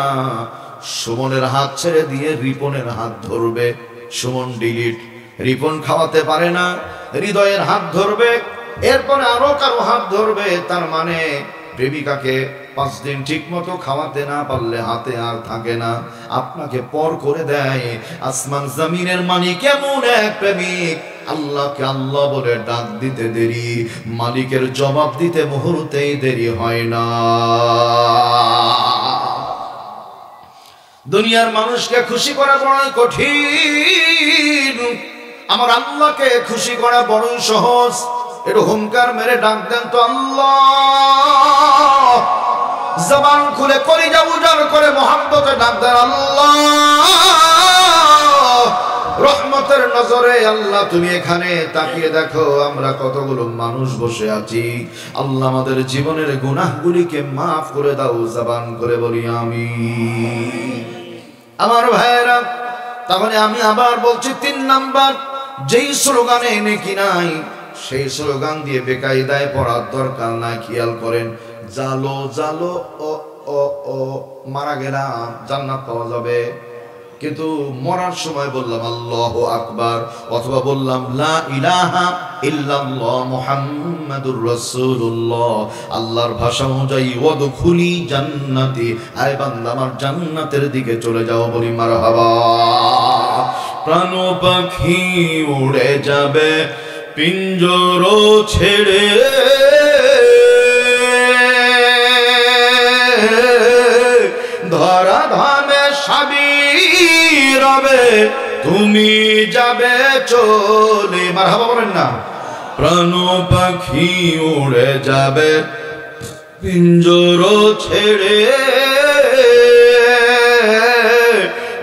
সুমনের হাত ছেড়ে দিয়ে রিপনের হাত ধরবে। সুমন ডিলিট, রিপন খাওয়াতে পারে না, হৃদয়ের হাত ধরবে, এরপরে আরো কারো হাত ধরবে। তার মানে প্রেমিকাকে 5 দিন ঠিক মতো খাওয়াতে না পারলে হাতে আর থাকে না, আপনাকে পর করে দেয়। আসমান জমিনের মালিক এমন এক প্রেমিক, আল্লাহকে আল্লাহ বলে ডাক দিতে দেরি, মালিকের জবাব দিতে মুহূর্তেই দেরি হয় না। দুনিয়ার মানুষকে খুশি করা বড়ই কঠিন, আমার আল্লাহকে খুশি করা বড়ই সহজ। একটু হুঙ্কার মেরে ডাক দেন তো আল্লাহ। জবান খুলে কলিজা উজাড় করে মোহাম্মতে ডাক দেন আল্লাহ। রহমতের নজরে আল্লাহ তুমি এখানে তাকিয়ে দেখো, আমরা কতগুলো মানুষ বসে আছি। আল্লাহ আমাদের জীবনের গুনাহগুলিকে মাফ করে দাও। জবান করে বলি আমিন। আমার ভাইয়েরা, তাহলে আমি আবার বলছি, 3 নাম্বার যেই স্লোগানে নেকি নাই, সেই স্লোগান দিয়ে বেকায়দায় পড়ার দরকার নাই। খেয়াল করেন, জালো জালো ও ও ও, মারা গেলাম জান্নাত পাওয়া যাবে, কিন্তু মরার সময় বললাম আল্লাহু আকবার, অথবা বললাম লা ইলাহা ইল্লাল্লাহ মুহাম্মাদুর রাসূলুল্লাহ। আল্লাহর ভাষা অনুযায়ী ওয়াদখুলি জান্নাতি, আয় বান্দা আমার জান্নাতের দিকে চলে যাও। বলি মারহাবা। প্রাণ পাখি উড়ে যাবে পিঞ্জর ছেড়ে, ধরা ধামে সাবির রবে তুমি যাবে চলে। মারহাবা বলেন না। প্রাণ পাখি উড়ে যাবে পিঞ্জর ছেড়ে,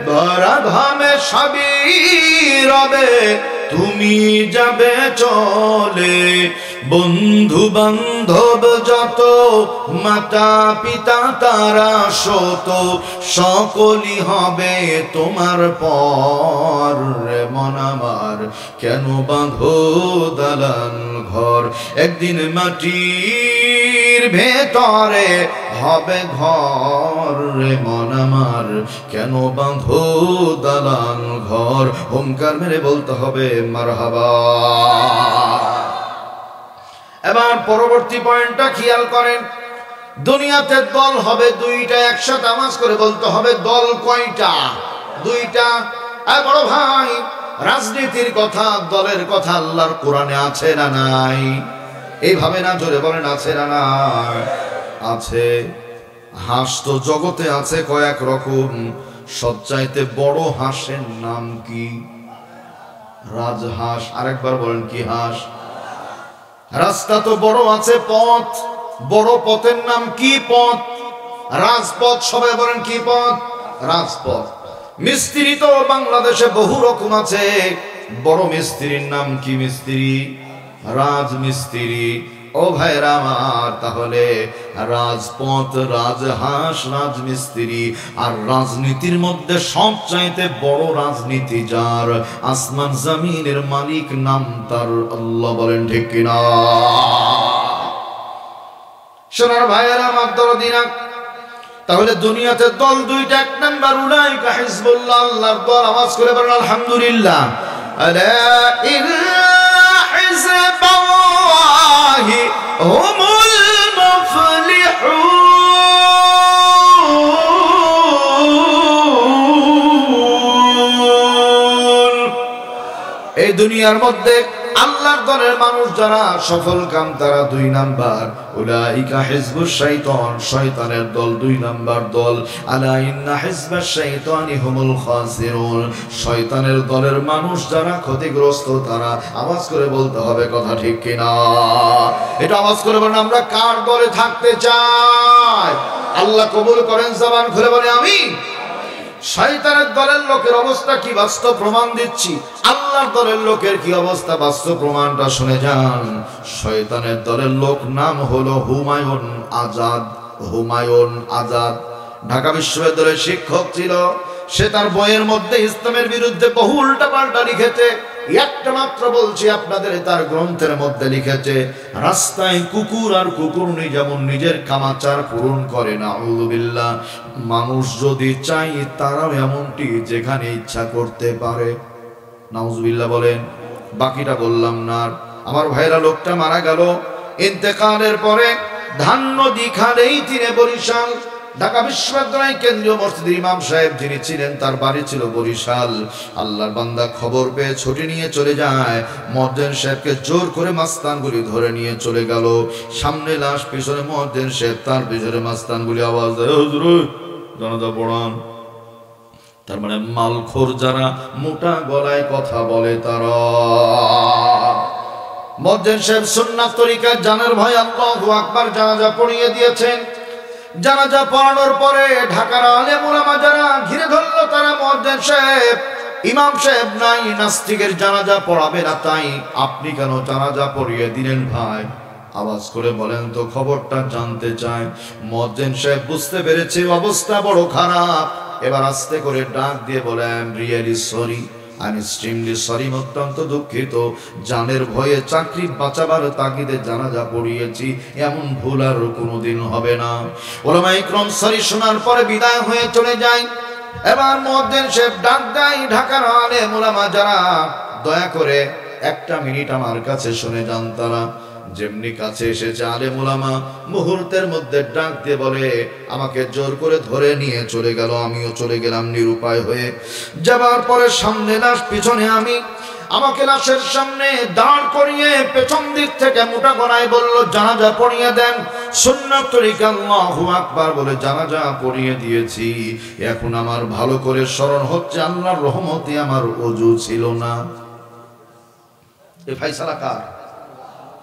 ধরা ধামে সাবির রবে তুমি যাবে চলে। বন্ধু বান্ধব যত মাতা পিতা তারা শত সকলই হবে তোমার পর। রে মন আমার কেন বাঁধো দালান ঘর, একদিন মাটির ভেতরে হবে ঘর। রে মন আমার কেন বাঁধো দালান ঘর, হুঙ্কার মেরে বলতে হবে মারহাবা। এবার পরবর্তী পয়েন্টটা খেয়াল করেন, দুনিয়াতে দল হবে দুইটা, একসাথে আওয়াজ করে বলতে হবে দল কয়টা? দুইটা। বড় ভাই, রাজনীতির কথা, দলের কথা আল্লাহর কোরআনে আছে না নাই? এইভাবে না, জোরে বলেন আছে না নাই? আছে। হাঁস তো জগতে আছে কয়েক রকম, সবচাইতে বড় হাঁসের নাম কি? রাজহাঁস। আরেকবার বলেন কি হাঁস? রাস্তা তো বড় আছে, পথ, বড় পথের নাম কি? পথ। রাজপথ। সবাই বলেন কি পথ? রাজপথ। মিস্ত্রি তো বাংলাদেশে বহু রকম আছে, বড় মিস্ত্রির নাম কি? মিস্ত্রি, রাজমিস্ত্রি। ও ভাইরা আমার, তাহলে রাজপথ, রাজহাঁস, রাজমিস্ত্রি আর রাজনীতির মধ্যে সবচাইতে বড় রাজনীতি যার, আসমান জমিনের মালিক, নাম তার আল্লাহ। বলেন ঠিক কিনা? সোনার ভাইয়েরা আমার দরদিনা, তাহলে দুনিয়াতে দল দুইটা। এক নাম্বার উলাইকা হিজবুল্লাহ, আল্লাহর দল। আওয়াজ করে বলেন আলহামদুলিল্লাহ। আলা ইন্না হিজবাল্লাহি হুমুল মুফলিহুন। এই দুনিয়ার মধ্যে আল্লাহর দলের মানুষ যারা সফল কাম, তারা দুই নাম্বার। উলাইকা হিজবুশ শাইতান, শয়তানের দল দুই নাম্বার দল। আলা ইন্না হিজবাশ শাইতানি হুমুল খাসিরুন, শয়তানের দলের মানুষ যারা ক্ষতিগ্রস্ত তারা। আওয়াজ করে বলতে হবে কথা ঠিক কিনা? এটা আওয়াজ করে বলেন আমরা কার দলে থাকতে চাই? আল্লাহ কবুল করেন, জবান খুলে বলে আমিন। শয়তানের দলের লোকের অবস্থা কি বাস্তব প্রমাণ দিচ্ছি। আল্লাহর দলের লোকের কি অবস্থা বাস্তব প্রমাণটা শুনে যান। শয়তানের দলের লোক নাম হলো হুমায়ুন আজাদ। হুমায়ুন আজাদ ঢাকা বিশ্ববিদ্যালয়ের শিক্ষক ছিল। সে তার বইয়ের মধ্যে ইসলামের বিরুদ্ধে বহু উল্টাপাল্টা লিখেছে। একটা মাত্র বলছি আপনাদের, তার গ্রন্থের মধ্যে লিখেছে রাস্তায় কুকুর আর কুকুরনি যেমন নিজের কামাচার পূরণ করে, নাউযুবিল্লাহ, মানুষ যদি চাই তারাও এমনটি যেখানে ইচ্ছা করতে পারে। নাউযুবিল্লাহ বলেন। বাকিটা বললাম না। আমার ভাইরা, লোকটা মারা গেল। ইন্তেকালের পরে ধাননদী খালেই তিনি বরিশাল, ঢাকা বিশ্ববিদ্যালয় কেন্দ্রীয় মসজিদের ইমাম সাহেব যিনি ছিলেন, তার বাড়ি ছিল বরিশাল। আল্লাহর বান্দা খবর পেয়ে ছুটি নিয়ে চলে যায়। মুয়াজ্জিন সাহেবকে জোর করে মাস্তানগুলি ধরে নিয়ে চলে গেল। সামনে লাশ, পিছনে মুয়াজ্জিন সাহেব, তার পিছনে মাস্তানগুলি আওয়াজ দেয়, হুজুর জানাজা পড়ান। তার মানে মালখোর যারা, মোটা গলায় কথা বলে তারা। মুয়াজ্জিন সাহেব সুন্নাত তরিকায় জানের ভয় আল্লাহু আকবার জানাজা পড়িয়ে দিয়েছেন। জানাজা পড়ানোর পরে ঢাকার আলেম ওলামা যারা ঘিরে ধরলো, তারা মুয়াজ্জিন সাহেব, ইমাম সাহেব নাই, নাস্তিকের জানাজা পড়াবে না, তাই আপনি কেন জানাজা পড়িয়ে দিলেন ভাই? আওয়াজ করে বলেন তো, খবরটা জানতে চায়। মুয়াজ্জিন সাহেব বুঝতে পেরেছে অবস্থা বড় খারাপ। এবার আস্তে করে ডাক দিয়ে বলে, আই এম রিয়েলি সরি, আমি এক্সট্রিমলি সরি, অত্যন্ত দুঃখিত। জানের ভয়ে চাকরি বাঁচাবার তাগিদে জানাজা পড়িয়েছি, এমন ভুল আর কোনোদিন হবে না। ওলামা ইকরাম সরি শোনার পরে বিদায় হয়ে চলে যায়। এবার মুয়াজ্জিন সাহেব ডাক দেয়, ঢাকার আলেম ওলামা যারা, দয়া করে একটা মিনিট আমার কাছে শুনে যান। তারা যেমনি কাছে এসেছে আলেম ওলামা মুহূর্তের মধ্যে ডাক দিয়ে বলে, আমাকে জোর করে ধরে নিয়ে চলে গেল। আমিও চলে গেলাম নিরুপায় হয়ে। যাবার পরে সামনে লাশ, পিছনে আমি। আমাকে লাশের সামনে দাঁড় করিয়ে পেছন দিক থেকে মোটা গলায় বলল, জানাজা পড়িয়ে দেন। সুন্নাত তরিকা আল্লাহু আকবার বলে জানাজা পড়িয়ে দিয়েছি। এখন আমার ভালো করে স্মরণ হচ্ছে, আল্লাহর রহমতে আমার ওযু ছিল না। এই ফয়সালা কার?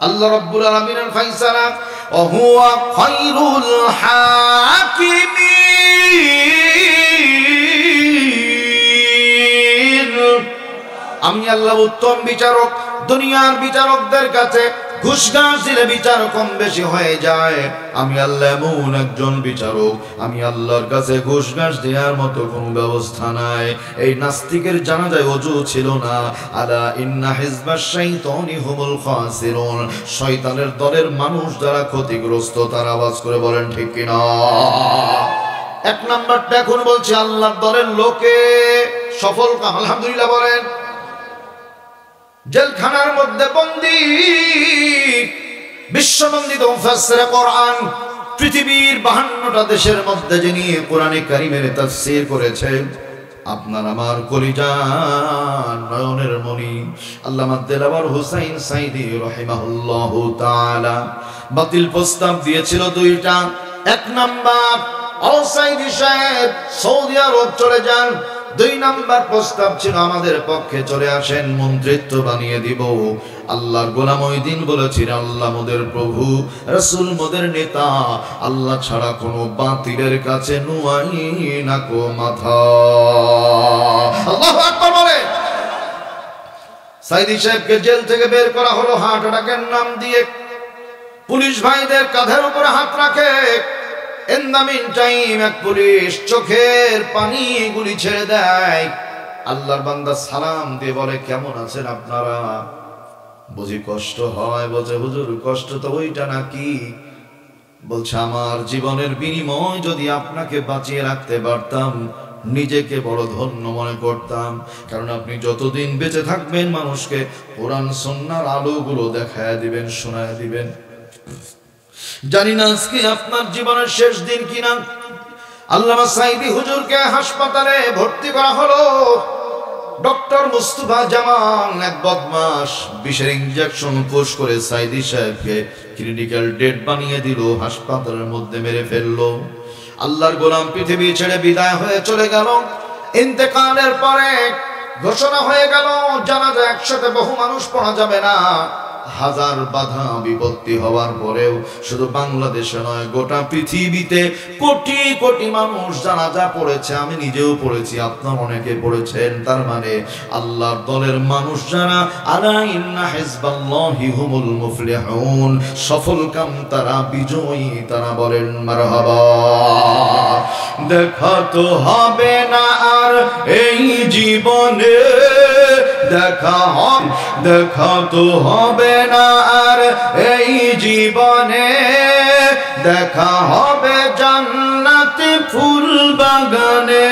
আল্লাহ রাব্বুল আলামিনের ফয়সালা। ওয়া হুয়া খায়রুল হাকিমিন। আমি আল্লাহ উত্তম বিচারক। দুনিয়ার বিচারকদের কাছে ঘুষ ঘাস দিলে বিচার কম বেশি হয়ে যায়। আমি আল্লাহ এমন একজন বিচারক, আমি আল্লাহর কাছে ঘুষ ঘাস দেওয়ার মতো কোনো ব্যবস্থা নাই। এই নাস্তিকের জানাজায় ওযু ছিল না। আলা ইন্না হিজবাশ শাইতানি হুমুল খাসিরুন, শয়তানের দলের মানুষ যারা ক্ষতিগ্রস্ত, তারা আওয়াজ করে বলেন ঠিক কিনা। এক নাম্বারটা এখন বলছি, আল্লাহর দলের লোকে সফল কাম। আলহামদুলিল্লাহ বলেন। জেলখানার মধ্যে বন্দী বিশ্ববন্দিত মুফাসসির কোরআন, পৃথিবীর 52টা দেশের মধ্যে যিনি কোরআনে কারীমের তাফসীর করেছেন, আপনার আমার কলিজার নয়নের মণি আল্লামা দেলাওয়ার হোসাইন সাইদি রাহিমাহুল্লাহু তাআলা বাতিল প্রস্তাব দিয়েছিল দুইটা। এক নাম্বার, ও সাইদি সাহেব সৌদি আরব চলে যান। 2 নাম্বার প্রস্তাব ছিল, আমাদের পক্ষে চলে আসেন, মন্ত্রিত্ব বানিয়ে দিব। আল্লাহর গোলাম ওই দিন বলেছিল, আল্লাহ মোদের প্রভু, রাসূল মোদের নেতা, আল্লাহ ছাড়া কোনো বাতিলের কাছে নুয়াই না কো মাথা। আল্লাহু আকবার বলে। সাইদি সাহেবকে জেল থেকে বের করা হলো হার্ট অ্যাটাকের নাম দিয়ে। পুলিশ ভাইদের কাঁধের উপরে হাত রাখে। In the meantime, এক পুলিশ চোখের পানি গুলি ছেড়ে দেয়। আল্লাহর বান্দা সালাম দিয়ে বলে, কেমন আছেন আপনারা? বুঝি কষ্ট হয়? বলছে, হুজুর কষ্ট তো ওইটা নাকি। বলছে, আমার জীবনের বিনিময় যদি আপনাকে বাঁচিয়ে রাখতে পারতাম, নিজেকে বড় ধন্য মনে করতাম। কারণ আপনি যতদিন বেঁচে থাকবেন, মানুষকে কোরআন সুন্নাহর আলোগুলো দেখায় দিবেন, শোনায় দিবেন। জানি না আজকে আপনার জীবনের শেষ দিন কিনা। আল্লামা সাইদি হুজুরকে হাসপাতালে ভর্তি করা হলো। ডক্টর মুস্তাফা জামান এক বদমাশ বিষের ইনজেকশন পুশ করে সাইদি সাহেবকে ক্রিটিক্যাল ডেড বানিয়ে দিল, হাসপাতালের মধ্যে মেরে ফেললো। আল্লাহর গোলাম পৃথিবী ছেড়ে বিদায় হয়ে চলে গেল। ইন্তেকালের পরে ঘোষণা হয়ে গেল, জানাজা একসাথে বহু মানুষ পড়া যাবে না। হাজার বাধা বিপত্তি হওয়ার পরেও শুধু বাংলাদেশে নয়, গোটা পৃথিবীতে কোটি কোটি মানুষ জানাজা পড়েছে। আমি নিজেও পড়েছি, আপনার অনেকে পড়েছেন। তার মানে আল্লাহর দলের মানুষ যারা, আলা ইন্না হিজবাল্লাহি হুমুল মুফলিহুন, সফল কাম তারা, বিজয়ী তারা। বলেন মারহাবা। দেখা তো হবে না আর এই জীবনে, দেখা তো হবে না আর এই জীবনে, দেখা হবে জান্নাতে ফুল বাগানে।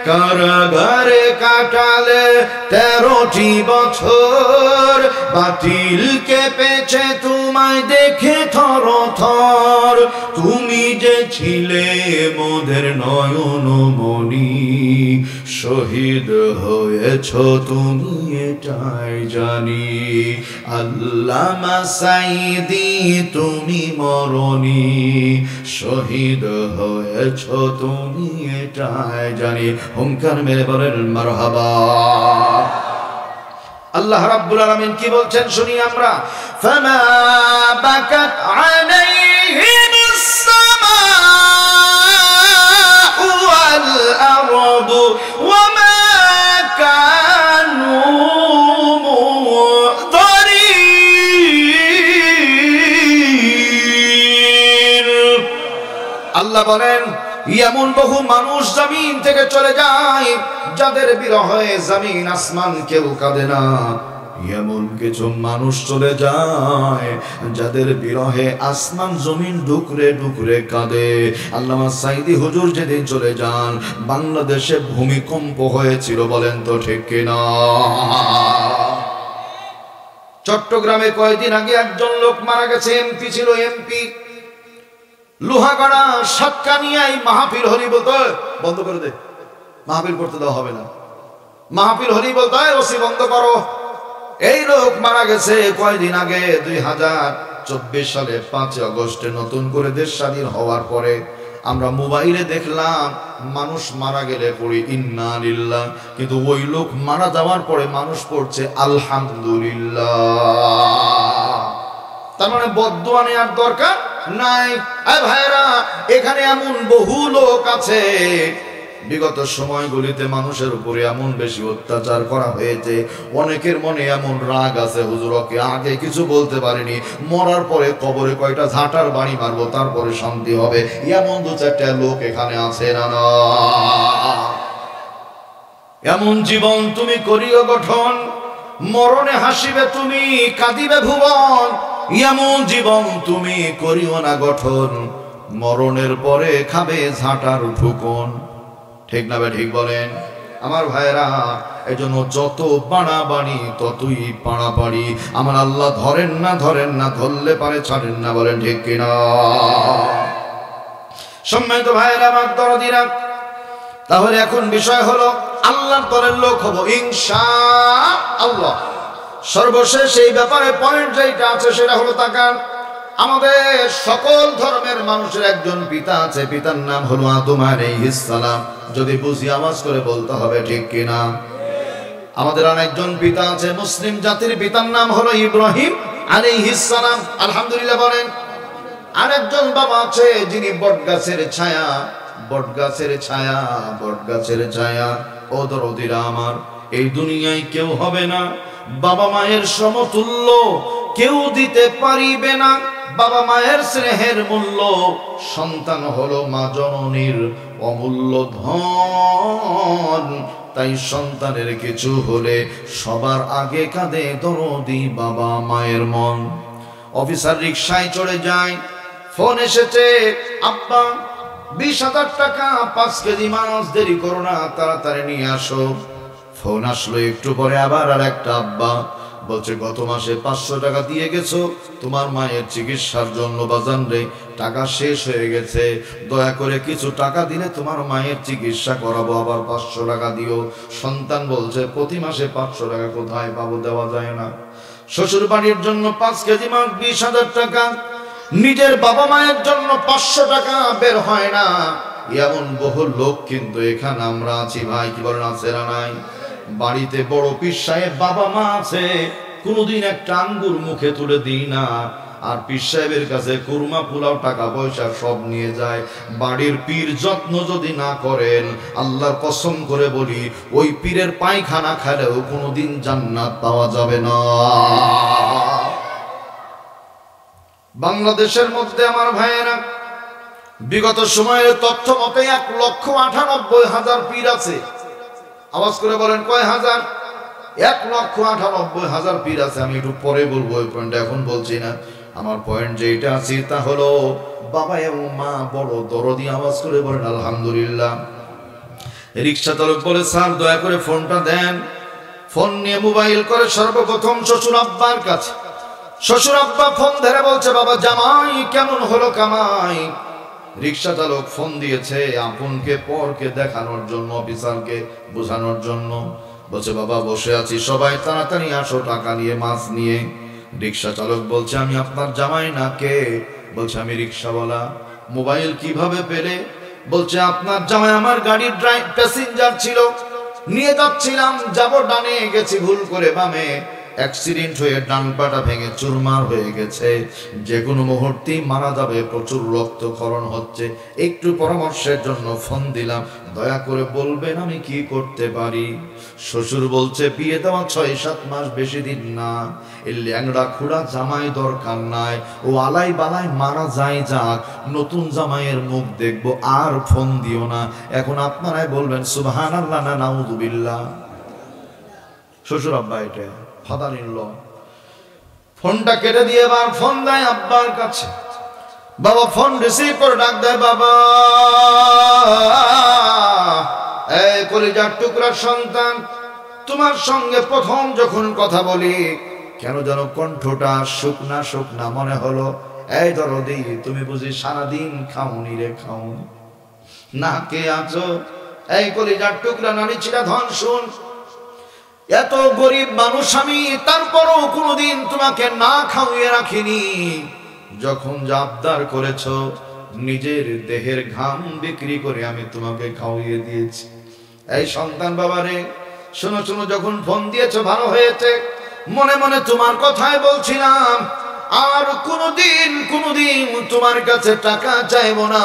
কারাগারে কাটালে 13টি বছর, বাতিল কেঁপেছে তোমায় দেখে থর থর। তুমি যে ছিলে মোদের নয়ন মণি, শহীদ হয়েছ তুমি এটাই জানি। আল্লামা সাইদি তুমি মরনি, শহীদ হয়েছ তুমি এটাই জানি। হুঙ্কার মেরে বলেন মারহাবা। আল্লাহ রাব্বুল আলামিন কি বলছেন শুনি আমরা। ফামা বাকাত আলাইহিমিস সামাউ ওয়াল আরদু ওয়া মা কানু মুযরিন। আল্লাহ বলেন, এমন বহু মানুষ জমিন থেকে চলে যায় যাদের বিরহে জমিন আসমান কেউ কাঁদে না। এমন কিছু মানুষ চলে যায় যাদের বিরহে আসমান জমিন ডুকরে ডুকরে কাঁদে। আল্লামা সাইদি হুজুর যেদিন চলে যান, বাংলাদেশে ভূমিকম্প হয়েছিল। বলেন তো ঠিক কিনা? চট্টগ্রামে কয়েকদিন আগে একজন লোক মারা গেছে, এমপি ছিল, এমপি। লোহাগড়া সাতকানিয়ায় মাহফিল হরি বলতো, বন্ধ করে দে, মাহফিল করতে দেওয়া হবে না। মাহফিল হরি বলতো, ওসি বন্ধ করো। এই লোক মারা গেছে কয়দিন আগে, 2024 সালে 5 আগস্টে নতুন করে দেশ স্বাধীন হওয়ার পরে। আমরা মোবাইলে দেখলাম মানুষ মারা গেলে পড়ি ইন্না লিল্লাহ, কিন্তু ওই লোক মারা যাওয়ার পরে মানুষ পড়ছে আলহামদুলিল্লাহ। তার মানে বদদুয়া নেওয়ার দরকার নাই। ভাইরা, এখানে এমন বহু লোক আছে বিগত সময়গুলিতে মানুষের উপরে এমন বেশি অত্যাচার করা হয়েছে, অনেকের মনে এমন রাগ আছে, হুজুরকে আগে কিছু বলতে পারিনি, মরার পরে কবরে কয়টা ঝাঁটার বাড়ি মারবো তারপরে শান্তি হবে, এমন দু চারটা লোক এখানে আছে না? না, এমন জীবন তুমি করিও গঠন, মরণে হাসিবে তুমি, কাঁদিবে ভুবন। এমন জীবন তুমি করিও না গঠন, মরণের পরে খাবে ঝাঁটার ঠুকন। ঠিক না? ঠিক বলেন আমার ভাইরা। এই জন্য যত বাড়াবাড়ি ততই পাড়াপাড়ি। আমার আল্লাহ ধরেন না, ধরলে পারে ছাড়েন না। বলেন ঠিক কিনা? সম্মানিত ভাইরা আমার দরদিরা, তাহলে এখন বিষয় হলো আল্লাহর দলের লোক হব ইনশাআল্লাহ। সর্বশেষ এই ব্যাপারে পয়েন্ট যেটা আছে সেটা হলো তাকান, আমাদের সকল ধর্মের মানুষের একজন পিতা আছে, পিতার নাম হলো আদম আলাইহিস সালাম। যদি বুঝি আওয়াজ করে বলতে হবে ঠিক কিনা? আমাদের আরেকজন পিতা আছে, মুসলিম জাতির পিতার নাম হলো ইব্রাহিম আলাইহিস সালাম। আলহামদুলিল্লাহ বলেন। আরেকজন বাবা আছে যিনি বটগাছের ছায়া, বটগাছের ছায়া, বটগাছের ছায়া। ও দরদিরা আমার, এই দুনিয়ায় কেউ হবে না বাবা মায়ের সমতুল্য, কেউ দিতে পারিবে না। বাবা মায়ের স্নেহের মূল্য, সন্তান হলো মা জননীর অমূল্য ধন। তাই সন্তানের কিছু হলে সবার আগে কাঁদে দরদি বাবা মায়ের মন। অফিসার রিকশায় চড়ে যায়, ফোন এসেছে, আব্বা 20,000 টাকা, 5 কেজি মাছ, দেরি করো না, তাড়াতাড়ি নিয়ে আসো। ফোন আসলো একটু পরে আবার আর একটা আব্বা বলছে, গত মাসে 500 টাকা দিয়ে গেছো তোমার মায়ের চিকিৎসার জন্য, বাজান রে টাকা শেষ হয়ে গেছে, দয়া করে কিছু টাকা দিলে তোমার মায়ের চিকিৎসা করাবো, আবার 500 টাকা দিও। সন্তান বলছে, প্রতি মাসে 500 টাকা কোথায় পাবো, দেওয়া যায় না। শ্বশুর বাড়ির জন্য 5 কেজি মাছ 20,000 টাকা, নিজের বাবা মায়ের জন্য 500 টাকা বের হয় না। এমন বহু লোক কিন্তু এখানে আমরা আছি ভাই, কি বলেন আছে না নাই? বাড়িতে বড় পীর সাহেব বাবা মা আছে, কোনোদিন একটা আঙ্গুর মুখে তুলে দিই না, আর পীর সাহেবের কাছে কুরমা পোলাও টাকা পয়সা সব নিয়ে যায়। বাড়ির পীর যত্ন যদি না করেন, আল্লাহর কসম করে বলি, ওই পীরের পায়খানা খেলেও কোনোদিন জান্নাত পাওয়া যাবে না। বাংলাদেশের মধ্যে আমার ভাইয়েরা, বিগত সময়ের তথ্য মতে 1,98,000 পীর আছে। আওয়াজ করে বলেন কয় হাজার? 1,98,000 পীর আছে। আমি একটু পরে বলবো ওই পয়েন্ট, এখন বলছি না। আমার পয়েন্ট যেটা আছে তা হলো বাবা এবং মা বড় দরদি। আওয়াজ করে বলেন আলহামদুলিল্লাহ। রিক্সা চালক বলে, স্যার দয়া করে ফোনটা দেন। ফোন নিয়ে মোবাইল করে সর্বপ্রথম শ্বশুর আব্বার কাছে। শ্বশুর আব্বা ফোন ধরে বলছে, বাবা জামাই কেমন হলো কামাই? রিক্সা চালক ফোন দিয়েছে আপনকে পরকে দেখানোর জন্য, অফিসারকে বোঝানোর জন্য। বলছে, বাবা বসে আছি, সবাই তাড়াতাড়ি আসো টাকা নিয়ে, মাছ নিয়ে। রিক্সা চালক বলছে, আমি আপনার জামাই না। কে? বলছে, আমি রিক্সাওয়ালা। মোবাইল কিভাবে পেলে? বলছে, আপনার জামাই আমার গাড়ির প্যাসেঞ্জার ছিল, নিয়ে যাচ্ছিলাম, যাব ডানে, গেছি ভুল করে বামে, অ্যাক্সিডেন্ট হয়ে ডান পাটা ভেঙে চুরমার হয়ে গেছে, যে কোনো মুহূর্তেই মারা যাবে, প্রচুর রক্তক্ষরণ হচ্ছে, একটু পরামর্শের জন্য ফোন দিলাম, দয়া করে বলবেন আমি কি করতে পারি? শ্বশুর বলছে, বিয়ে দেওয়া 6-7 মাস, বেশি দিন না, এই ল্যাংড়া খুড়া জামাই দরকার নাই, ও আলাই বালাই মারা যায় যাক, নতুন জামাইয়ের মুখ দেখবো, আর ফোন দিও না। এখন আপনারাই বলবেন সুবহানাল্লাহ না নাউযুবিল্লাহ? শ্বশুর আব্বা এটা ফাদার ইন ল। ফোনটা কেটে দিয়ে এবার ফোন দেয় আব্বার কাছে। বাবা ফোন রিসিভ করে ডাক দেয়, বাবা এই কলিজার টুকরা সন্তান, তোমার সঙ্গে প্রথম যখন কথা বলি কেন যেন কণ্ঠটা শুকনা শুকনা মনে হলো। এই দরদি, তুমি বুঝি সারাদিন খাওনি রে, খাওনি না? কে আছো? এই কলিজার টুকরা নারী ছিলা ধন, শুন, এত গরিব মানুষ আমি, তারপরও কোনোদিন তোমাকে না খাওয়িয়ে রাখিনি। যখন আবদার করেছ, নিজের দেহের ঘাম বিক্রি করে আমি তোমাকে খাওয়িয়ে দিয়েছি। এই সন্তান বাবারে, শোনো শোনো, যখন ফোন দিয়েছ ভালো হয়েছে, মনে মনে তোমার কথাই বলছিলাম, আর কোনোদিন তোমার কাছে টাকা চাইবো না,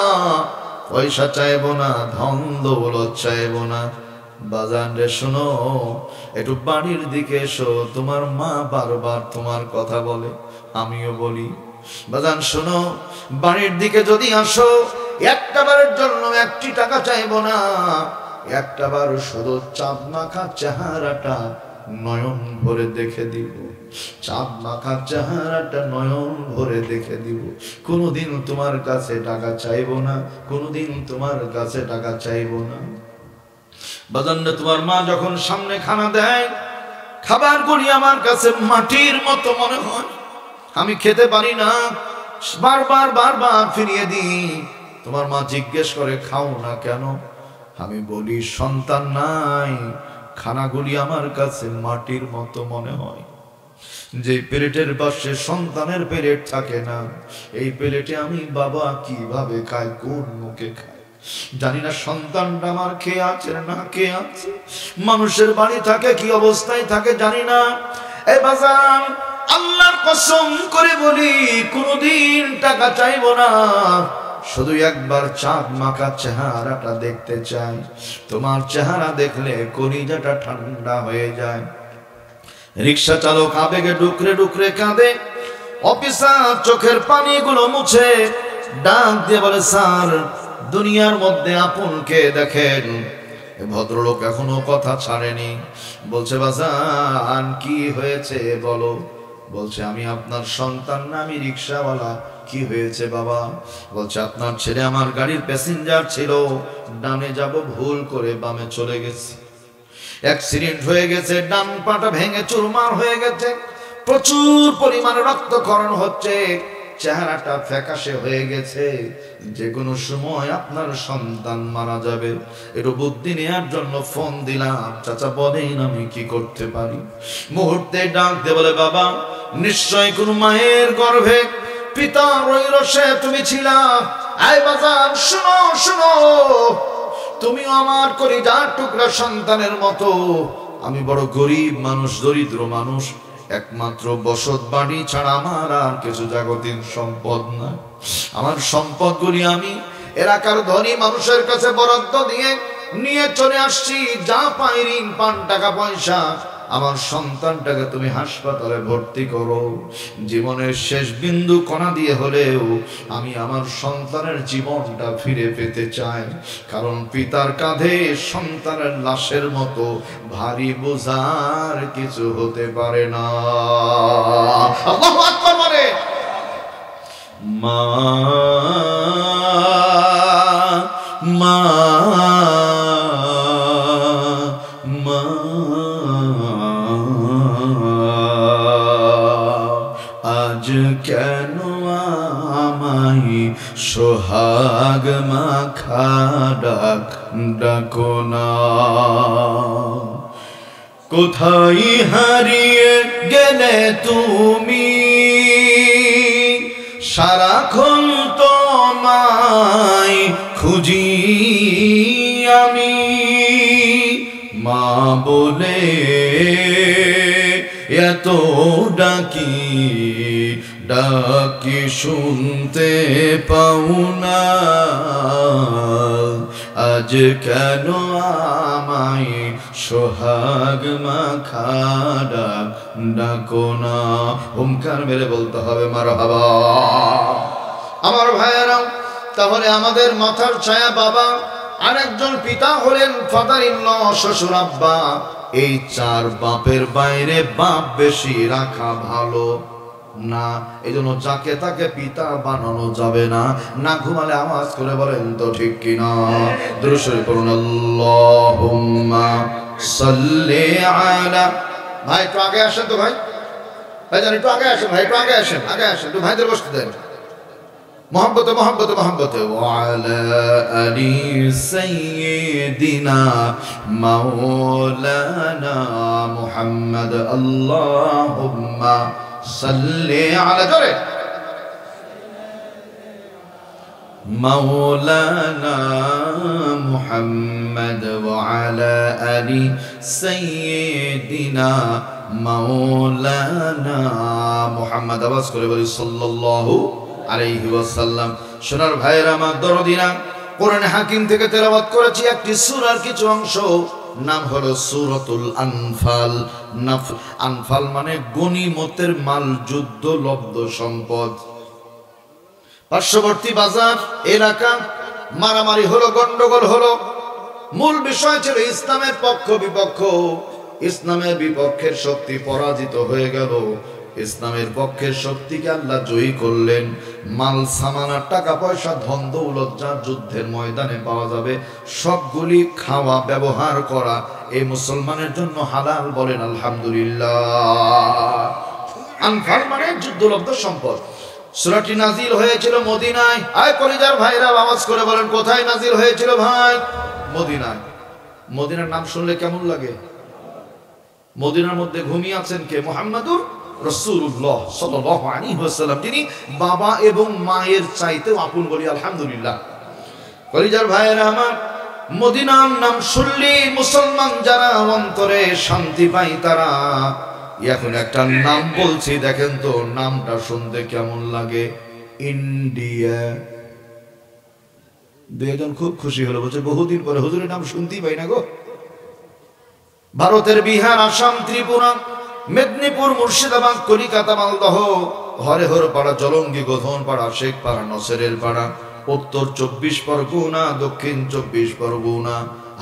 পয়সা চাইবো না, ধন দৌলত চাইবো না। বাজান রে শোনো, একটু বাড়ির দিকে এসো। তোমার মা বারবার তোমার কথা বলে, আমিও বলি। বাজান শোনো, বাড়ির দিকে যদি আসো, একটা বারের জন্য একটি টাকা চাইবো না, একটা বার শুধু চাঁদ মাখা চেহারাটা নয়ন ভরে দেখে দিব। চাঁদ মাখা চেহারাটা নয়ন ভরে দেখে দিব। কোনোদিন তোমার কাছে টাকা চাইবো না, কোনোদিন তোমার কাছে টাকা চাইবো না। বাজানরে তোমার মা যখন সামনে খানা দেয়, খাবার করি আমার কাছে মাটির মতো মনে হয়, আমি খেতে পারি না, বারবার বারবার ফিরিয়ে দিই। তোমার মা জিজ্ঞেস করে খাও না কেন? আমি বলি সন্তান নাই, খানাগুলি আমার কাছে মাটির মতো মনে হয়। যে প্লেটের পাশে সন্তানের প্লেট থাকে না, এই প্লেটে আমি বাবা কিভাবে খাই, কোন মুখে খাই জানি না। সন্তানটা আমার খেয়ে আছে না খেয়ে আছে, মানুষের বাড়ি থাকে কি অবস্থায় থাকে জানি না। এই বাজান, আল্লাহর কসম করে বলি, কোনদিন টাকা চাইবো না, শুধু একবার চাঁদ মাখা চেহারাটা দেখতে চাই। তোমার চেহারা দেখলে কলিজাটা ঠান্ডা হয়ে যায়। রিক্সা চালক আবেগে ডুকরে ডুকরে কাঁদে, অফিসার চোখের পানিগুলো মুছে ডাক দিয়ে বলে, স্যার দুনিয়ার মধ্যে আপনকে দেখেন। ভদ্রলোক এখনো কথা ছাড়েনি, বলছে বাজান কি হয়েছে বলো। বলছে আমি আপনার সন্তান না, আমি রিক্সাওয়ালা। কি হয়েছে বাবা? বলছে আপনার ছেলে আমার গাড়ির প্যাসেঞ্জার ছিল, ডানে যাব ভুল করে বামে চলে গেছে, অ্যাক্সিডেন্ট হয়ে গেছে, ডান পাটা ভেঙে চুরমার হয়ে গেছে, প্রচুর পরিমাণে রক্তক্ষরণ হচ্ছে, চেহারাটা ফ্যাকাশে হয়ে গেছে, যে কোনো সময় আপনার সন্তান মারা যাবে। একটু বুদ্ধি নেওয়ার জন্য ফোন দিলাম, চাচা বলেন আমি কি করতে পারি। মুহূর্তে ডাক দিয়ে বলে, বাবা নিশ্চয় কোন মায়ের গর্ভে পিতার ওই রসে তুমি ছিলা। আয় বাজার শুনো শুনো, তুমিও আমার কলিজার টুকরা সন্তানের মতো। আমি বড় গরিব মানুষ, দরিদ্র মানুষ, একমাত্র বসত বাড়ি ছাড়া আমার আর কিছু জাগতিক সম্পদ না। আমার সম্পদগুলি আমি এলাকার ধনী মানুষের কাছে বরাদ্দ দিয়ে নিয়ে চলে আসছি। যা পাই ঋণ পান টাকা পয়সা, আমার সন্তানটাকে তুমি হাসপাতালে ভর্তি করো। জীবনের শেষ বিন্দু কণা দিয়ে হলেও আমি আমার সন্তানের জীবনটা ফিরে পেতে চাই। কারণ পিতার কাঁধে সন্তানের লাশের মতো ভারী বোঝার কিছু হতে পারে না। আল্লাহু আকবার বলে। মা মা মা আজ কেন আমায় সোহাগ মাখা ডাকো না? কোথায় হারিয়ে গেলে তুমি? সারাক্ষণ তোমায় খুঁজি আমি। মা বলে এত ডাকি ডাকি শুনতে পাও না। আজ কেন আমায় সোহাগ মাখা ডাকো না? হুঙ্কার মেরে বলতে হবে মারহাবা। আমার ভাইয়েরা, তাহলে আমাদের মাথার ছায়া বাবা, আরেকজন পিতা হলেন ফাদার ইন ল, শ্বশুর আব্বা। এই চার বাপের বাইরে বাপ বেশি রাখা ভালো না। এই জন্য যাকে তাকে পিতা বানানো যাবে না। না ঘুমালে আওয়াজ করে বলেন তো ঠিক কিনা? দুরূদ শরীফ পড়ুন, আল্লাহুম্মা সাল্লি আলা। ভাই একটু আগে আসেন তো, ভাই ভাইজান একটু আগে আসেন, ভাই একটু আগে আসেন, আগে আসেন, একটু ভাইদের বসতে দেন। মোহাম্মতে মোহাম্মতে মোহাম্মতে। ওয়ালা আলি সাইয়্যিদিনা মাওলানা মুহাম্মদ। আল্লাহুম্মা সাল্লি আলা, জোরে, মাওলানা মুহাম্মদ ওয়া আলা আলি সাইয়্যিদিনা মাওলানা মুহাম্মদ। আওয়াজ করে বলি সাল্লাল্লাহু আলাইহি ওয়াসাল্লাম। সোনার ভাইয়েরা, আমার দরদিনা, কোরআন হাকিম থেকে তেলাওয়াত করেছি একটি সূরার কিছু অংশ, নাম হলো সূরাতুল আনফাল। আনফাল মানে গনিমতের মাল, যুদ্ধ লব্ধ সম্পদ। পার্শ্ববর্তী বাজার এলাকা মারামারি হলো, গন্ডগোল হলো। মূল বিষয় ছিল ইসলামের পক্ষ বিপক্ষ। ইসলামের বিপক্ষের শক্তি পরাজিত হয়ে গেল, ইসলামের পক্ষের শক্তিকে আল্লাহ জয়ী করলেন। মাল সামানা, টাকা পয়সা, ধন দৌলত যা যুদ্ধের ময়দানে পাওয়া যাবে সবগুলি খাওয়া ব্যবহার করা এই মুসলমানের জন্য হালাল। বলেন আলহামদুলিল্লাহ। আনফাল মানে যুদ্ধলব্ধ সম্পদ। সূরাটি নাজিল হয়েছিল মদিনায়। আয় কলিজার ভাইরা আওয়াজ করে বলেন কোথায় নাজিল হয়েছিল ভাই? মদিনায়। মদিনার নাম শুনলে কেমন লাগে? মদিনার মধ্যে ঘুমিয়ে আছেন কে? মুহাম্মাদুর রাসূলুল্লাহ সাল্লাল্লাহু আলাইহি ওয়াসাল্লাম, যিনি বাবা এবং মায়ের চাইতেও আপন। বলি আলহামদুলিল্লাহ। কলিজার ভাইরা আমার, মদিনার নাম শুনলে মুসলমান যারা অন্তরে শান্তি পায় তারা। এখন একটা নাম বলছি, দেখেন তো নামটা শুনতে কেমন লাগে? ইন্ডিয়া। দুজন খুব খুশি হলো, বলছে বহুদিন পরে হুজুরের নাম শুনতেই পাই না গো। ভারতের বিহার, আসাম, ত্রিপুরা, মেদিনীপুর, মুর্শিদাবাদ, কলিকাতা, মালদহ, হরেহরপাড়া, জলঙ্গি, গোধনপাড়া, শেখপাড়া, নসরের পাড়া, উত্তর 24 পরগনা, দক্ষিণ 24 পরগনা,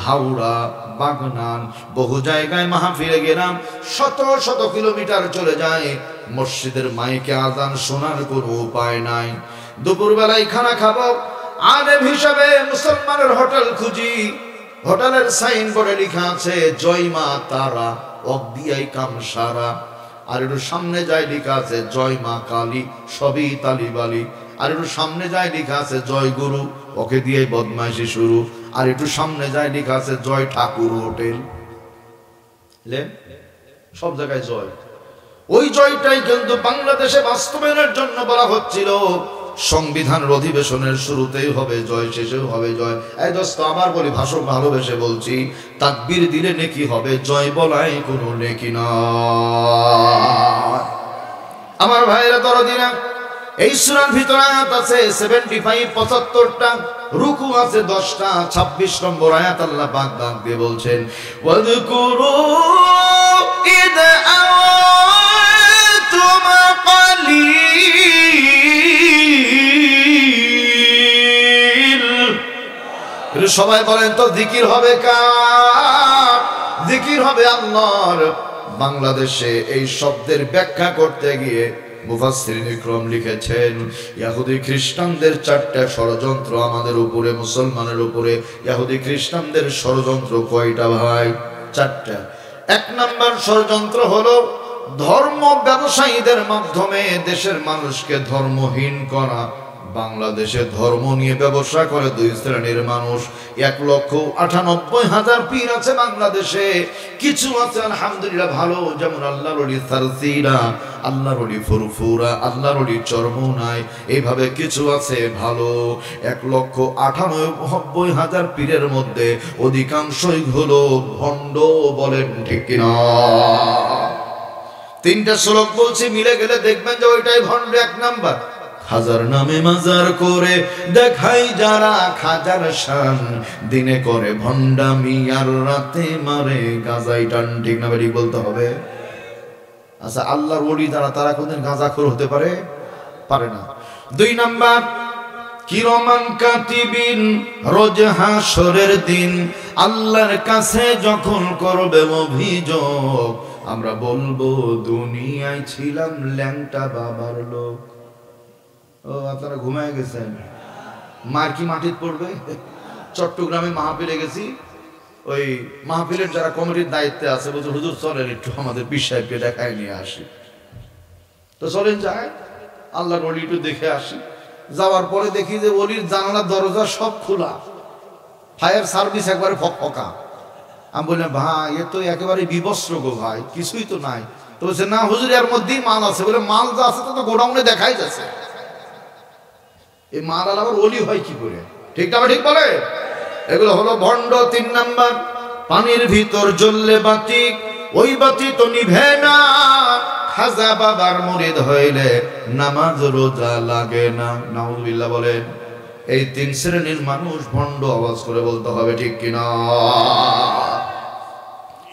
হাওড়া, বাগনান, বহু জায়গায় মাহফিলে গেলাম। শত শত কিলোমিটার চলে যায়, মসজিদের মাইকে আজান শোনার কোনো উপায় নাই। দুপুর বেলায় খানা খাবো, আলেম হিসাবে মুসলমানের হোটেল খুঁজি। হোটেলের সাইনবোর্ডে লেখা আছে জয় মা তারা, অগদিয়াই কাম সারা। আর একটু সামনে যায় লেখা আছে জয় মা কালী, সবই তালিবালি। আর একটু সামনে যায় লেখা আছে জয় গুরু, ওকে দিয়ে বদমাইশি শুরু। আর একটু সামনে যায় লেখা আছে জয় ঠাকুর হোটেল। সব জায়গায় জয়। ওই জয়টাই কিন্তু বাংলাদেশে বাস্তবায়নের জন্য বলা হচ্ছিল। সংবিধানের অধিবেশনের শুরুতেই হবে জয়, শেষেও হবে জয়। এই দোস্ত আবার বলি, ভাষণ ভালোবেসে বলছি, তাকবীর দিলে নেকি হবে, জয় বলাই কোনো নেকি নয়। আমার ভাইরা দরদিনা, এই সূরার ভিতরে আয়াত আছে 75, 75টা, রুকু আছে 10টা। 26 নম্বর আয়াত আল্লাহ পাক ডাক দিয়ে বলছেন ওয়াযকুরু ইদ আওয়াতুম কালিল। সবাই বলেন তো জিকির হবে কার? জিকির হবে আল্লাহর। বাংলাদেশে এই শব্দের ব্যাখ্যা করতে গিয়ে মুফাসসিরিন ইকরাম লিখেছেন, ইহুদি খ্রিস্টানদের 4টা ষড়যন্ত্র আমাদের উপরে, মুসলমানের উপরে। ইহুদি খ্রিস্টানদের ষড়যন্ত্র কয়টা ভাই? 4টা। 1 নম্বর ষড়যন্ত্র হলো ধর্ম ব্যবসায়ীদের মাধ্যমে দেশের মানুষকে ধর্মহীন করা। বাংলাদেশে ধর্ম নিয়ে ব্যবসা করে 2 শ্রেণীর মানুষ। 1,98,000 পীর আছে বাংলাদেশে। কিছু আছে আলহামদুলিল্লাহ ভালো, যেমন আল্লাহর ওলি সারসিরা, আল্লাহর ওলি ফুরফুরা, আল্লাহর ওলি চরমোনাই, এইভাবে কিছু আছে ভালো। 1,98,000 পীরের মধ্যে অধিকাংশই হলো ভণ্ড। বলেন ঠিক কিনা? 3টা শ্লোক বলছি, মিলে গেলে দেখবেন যে ওইটাই ভণ্ড। 1 নাম্বার, হাজার নামে মাজার করে দেখাই যারা খাজার শান, দিনে করে ভণ্ডামি আর রাতে মারে গাঁজাই টান। ঠিক না বেরিয়ে বলতে হবে? আচ্ছা, আল্লাহর ওলি যারা, তারা কোনদিন গাঁজাখোর হতে পারে? পারে না। 2 নাম্বার, কিরমান কাতিবিন, রোজ হাসরের দিন আল্লাহর কাছে যখন করবে অভিযোগ, আমরা বলবো দুনিয়ায় ছিলাম ল্যাংটা বাবার লোক। ও আপনারা ঘুমায় গেছেন? মার কি মাটিতে পড়বে? চট্টগ্রামে মাহফিলে গেছি, ওই মাহফিলের যারা কমিটির দায়িত্বে আছে বলছে হুজুর চলেন একটু আমাদের পীর সাহেবকে দেখায় নিয়ে আসি। তো চলেন যাই, আল্লাহর ওলি একটু দেখে আসি। যাওয়ার পরে দেখি যে ওলির জানালার দরজা সব খোলা, ফায়ার সার্ভিস একবারে ফকফকা। আমি বললাম ভাই এ তো একেবারে বিবস্ত্র গো ভাই, কিছুই তো নাই। তো বলছে না হুজুর এর মধ্যেই মাল আছে। বলে মাল যা আছে তো গোডাউনে দেখাই যাচ্ছে। এই মাল আবার ওলি হয় কি করে? ঠিক না? ঠিক বলে? এগুলো হলো ভণ্ড। 3 নাম্বার, পানির ভিতর জ্বললে বাতি, ওই বাতি তো নিভে না। খাজা বাবার মুরিদ হইলে নামাজ রোজা লাগে না। নাউজুবিল্লাহ বলেন। এই তিন শ্রেণীর মানুষ ভণ্ড, আওয়াজ করে বলতে হবে ঠিক কিনা।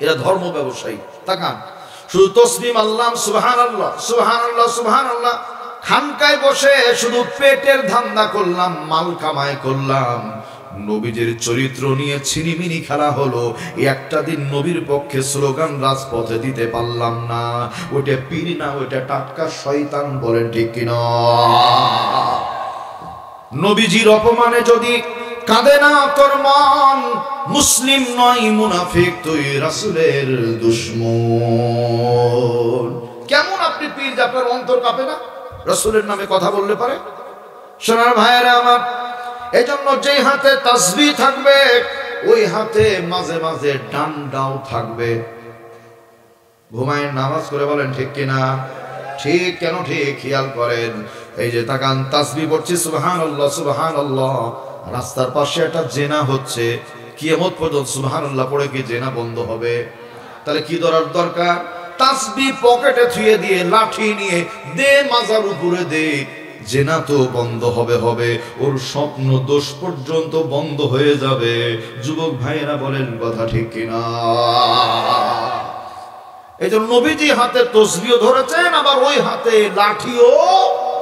এরা ধর্ম ব্যবসায়ী। তাকান, শুধু তসবিহ আল্লাহ, সুবহানাল্লাহ সুবহানাল্লাহ সুবহানাল্লাহ, খানকায় বসে শুধু পেটের ধান্দা করলাম, মাল কামাই করলাম, নবীজির চরিত্র নিয়ে ছিনিমিনি খেলা হলো। একটা দিন নবীর পক্ষে স্লোগান রাজপথে দিতে পারলাম না। ওটা পীর না, ওটা টাটকা শয়তান। বলেন ঠিক কিনা। নবীজির অপমানে যদি কাঁদে না তোর মন, মুসলিম নয় মুনাফিক, তুই রাসূলের দুশমন। কেমন আপনি পীর যে আপনার অন্তর কাঁপে না রাসূলের নামে কথা বললে পারে? সোনার ভাইয়েরা আমার, এই জন্য যেই হাতে তাসবিহ থাকবে ওই হাতে মাঝে মাঝে ডান্ডাও থাকবে। ঘুমায় নামাজ করে বলেন ঠিক কিনা। ঠিক কেন ঠিক খেয়াল করেন। এই যে তাকান, তাসবিহ পড়ছি সুবহানাল্লাহ সুবহানাল্লাহ, রাস্তার পাশে একটা জেনা হচ্ছে, কিয়ামত পর্যন্ত সুবহানাল্লাহ পড়ে কি জেনা বন্ধ হবে? তাহলে কি দরকার? তাসবিহ পকেটে থুয়ে দিয়ে লাঠি নিয়ে দে মাজার উপরে দে, জেনা তো বন্ধ হবে, ওর স্বপ্ন দোষ পর্যন্ত বন্ধ হয়ে যাবে। যুবক ভাইয়েরা বলেন কথা ঠিক কিনা। এই জন্য নবীজি হাতে তসবিহ ধরেছেন, আবার ওই হাতে লাঠিও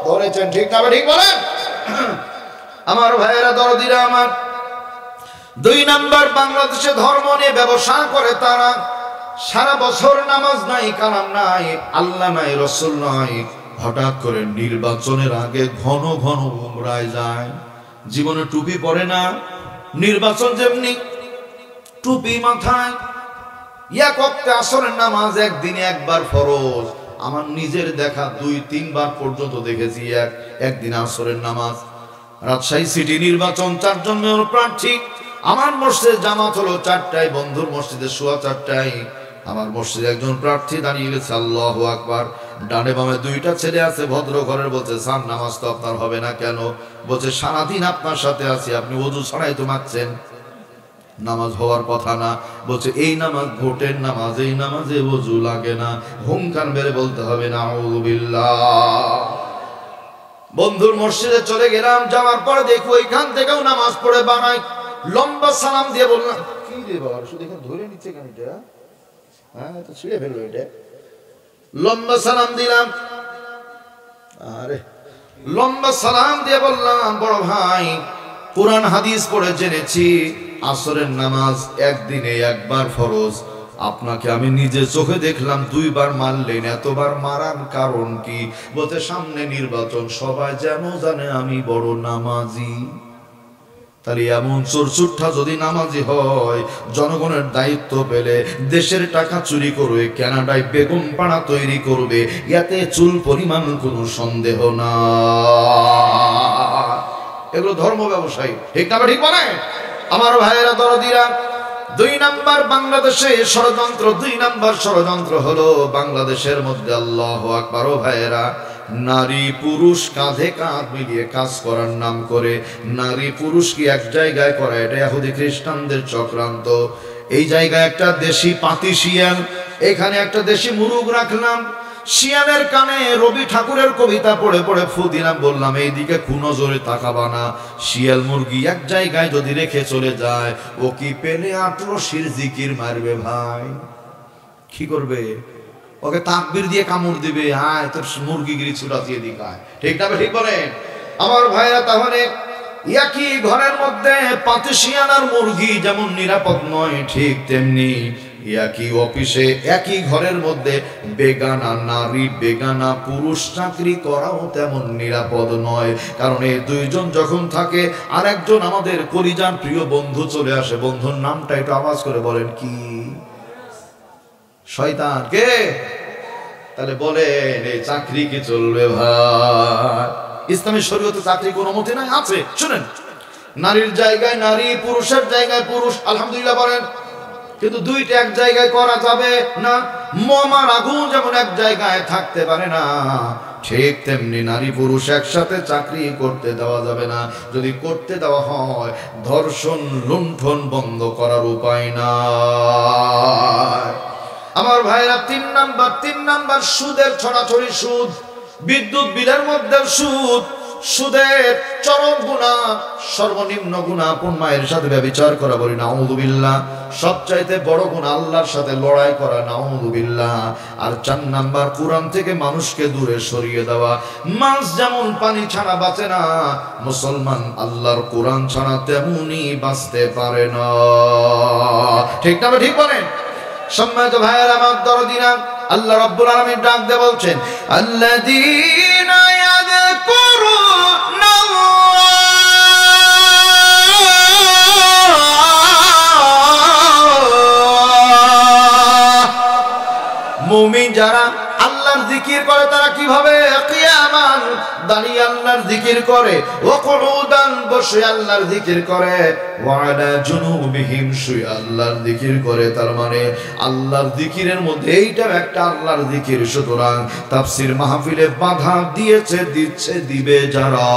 ধরেছেন। ঠিক না ঠিক বলেন আমার ভাইয়েরা, দরদিরা আমার। 2 নাম্বার, বাংলাদেশে ধর্ম নিয়ে ব্যবসা করে তারা। সারা বছর নামাজ নাই, কালাম নাই, আল্লাহ নাই, রসুল নাই, হঠাৎ করে নির্বাচনের আগে ঘন ঘন উমরায় যায়। জীবনে টুপি পরে না, নির্বাচন যেমনি টুপি মাথায়। এক ওয়াক্তে আসরের নামাজ একদিনে একবার ফরজ। আমার নিজের দেখা 2-3 বার পর্যন্ত দেখেছি একদিন আসরের নামাজ। রাজশাহী সিটি নির্বাচন, 4 জন মেয়র প্রার্থী। আমার মসজিদে জামাত হলো 4টায়, বন্ধুর মসজিদে 4:15টায়। আমার মসজিদে একজন প্রার্থী দাঁড়িয়ে গেছে, আল্লাহু আকবার। ডানে বামে 2টা ছেলে আছে, ভদ্র ঘরের। বলছে, স্যার নামাজ তো আপনার হবে না কেন? বলছে, সারাদিন আপনার সাথে আছি, আপনি ওযু ছাড়াই তো মারছেন, নামাজ হওয়ার কথা না। বলছে, এই নামাজ ভোটের নামাজ, এই নামাজে ওযু লাগে না। হুঙ্কার মেরে বলতে হবে নাউযু বিল্লাহ। বন্ধুর মসজিদে চলে গেলাম, যাওয়ার পরে দেখো ওইখান থেকেও নামাজ পড়ে বানাই। লম্বা সালাম দিয়ে বললাম, কি রে বাবা, শুধু এখানে ধরে নিচ্ছে কেন এটা? হ্যাঁ, তো ছিঁড়ে ফেললো এটা। লম্বা সালাম দিলাম, আরে লম্বা সালাম দিয়ে বললাম, বড় ভাই, কোরআন হাদিস পড়ে জেনেছি আসরের নামাজ একদিনে একবার ফরজ। আপনাকে আমি নিজে চোখে দেখলাম 2 বার মারলেন, এতবার মারার কারণ কি? বলতে, সামনে নির্বাচন, সবাই যেন জানে আমি বড় নামাজি। তাহলে এমন চোরচুট্টা যদি নামাজি হয়, জনগণের দায়িত্ব পেলে দেশের টাকা চুরি করবে, কানাডায় বেগম পাড়া তৈরি করবে, ইয়াতে চুল পরিমাণ কোনো সন্দেহ না। এগুলো ধর্ম ব্যবসায়ী। ঠিক না ঠিক বলে আমার ভাইয়েরা, দরদিরা। 2 নাম্বার বাংলাদেশে ষড়যন্ত্র। 2 নাম্বার ষড়যন্ত্র হলো বাংলাদেশের মধ্যে, আল্লাহু আকবার, ও ভাইয়েরা, নারী পুরুষ কাঁধে কাঁধ মিলিয়ে কাজ করার নাম করে নারী পুরুষকে এক জায়গায় করা, এটা ইহুদি খ্রিস্টানদের চক্রান্ত। এই জায়গায় একটা দেশি পাতি শিয়াল, এখানে একটা দেশি মুরগ রাখলাম। শিয়ালের কানে রবি ঠাকুরের কবিতা পড়ে পড়ে ফু দিলাম, বললাম এইদিকে কুনজরে তাকাবা না। শিয়াল মুরগি এক জায়গায় যদি রেখে চলে যায়, ও কি পেলে 18 জিকির মারবে ভাই? কি করবে? ওকে তাকবীর দিয়ে কামড় দিবে, আয় তোর মুরগিগিরি ছুটাতিয়ে দিকায়। ঠিক না ঠিক বলেন আমার ভাইরা? তাহলে একই ঘরের মধ্যে পাতি শিয়াল আর মুরগি যেমন নিরাপদ নয়, ঠিক তেমনি একই অফিসে একই ঘরের মধ্যে বেগানা নারী বেগানা পুরুষ চাকরি করাও তেমন নিরাপদ নয়। কারণ এই 2 জন যখন থাকে, আর একজন আমাদের কলিজার প্রিয় বন্ধু চলে আসে। বন্ধুর নামটা একটু আওয়াজ করে বলেন, কি? শয়তান। কে? তাহলে বলেন, এই চাকরি কি চলবে ভাই? ইসলামের শরীয়তে চাকরি কোনো মতে নাই, আছে। শুনেন, নারীর জায়গায় নারী, পুরুষের জায়গায় পুরুষ, আলহামদুলিল্লাহ বলেন। কিন্তু 2টা এক জায়গায় করা যাবে না। মোমার আগুন যেমন এক জায়গায় থাকতে পারে না, ঠিক তেমনি নারী পুরুষ একসাথে চাকরি করতে দেওয়া যাবে না। যদি করতে দেওয়া হয়, ধর্ষণ লুণ্ঠন বন্ধ করার উপায় নাই। আমার ভাইরা, 3 নাম্বার সুদের ছড়াছড়ি। সুদ, বিদ্যুৎ বিলের মধ্যে সুদ, সুদের চরম গুনাহ, সর্বনিম্ন গুনাহ আপন মায়ের সাথে ব্যভিচার করা, বলি নাউযুবিল্লাহ। সবচাইতে বড় গুনাহ আল্লাহর সাথে লড়াই করা, নাউযুবিল্লাহ। আর 4 নাম্বার কুরআন থেকে মানুষকে দূরে সরিয়ে দেওয়া। মাছ যেমন পানি ছাড়া বাঁচে না, মুসলমান আল্লাহর কোরআন ছাড়া তেমনি বাঁচতে পারে না। ঠিক না? ঠিক বলেন? সম্মানিত ভাইয়েরা আমার দরদিরা, আল্লাহ রাব্বুল আলামিন ডাক দিয়ে বলছেন, আল্লাযীনা ইয়াযকুরুনা মুমিন যারা আল্লাহর জিকির করে তারা কিভাবে? কিয়ামান দাঁড়িয়ে আল্লাহর জিকির করে, ওয়া কুউদান বসে আল্লাহর জিকির করে, ওয়া আলা জুনুবিহিম শুয়ে আল্লাহর জিকির করে। তার মানে আল্লাহর জিকিরের মধ্যে এইটাও একটা আল্লাহর জিকির। সুতরাং তাফসীর মাহফিলে বাধা দিচ্ছে দিবে যারা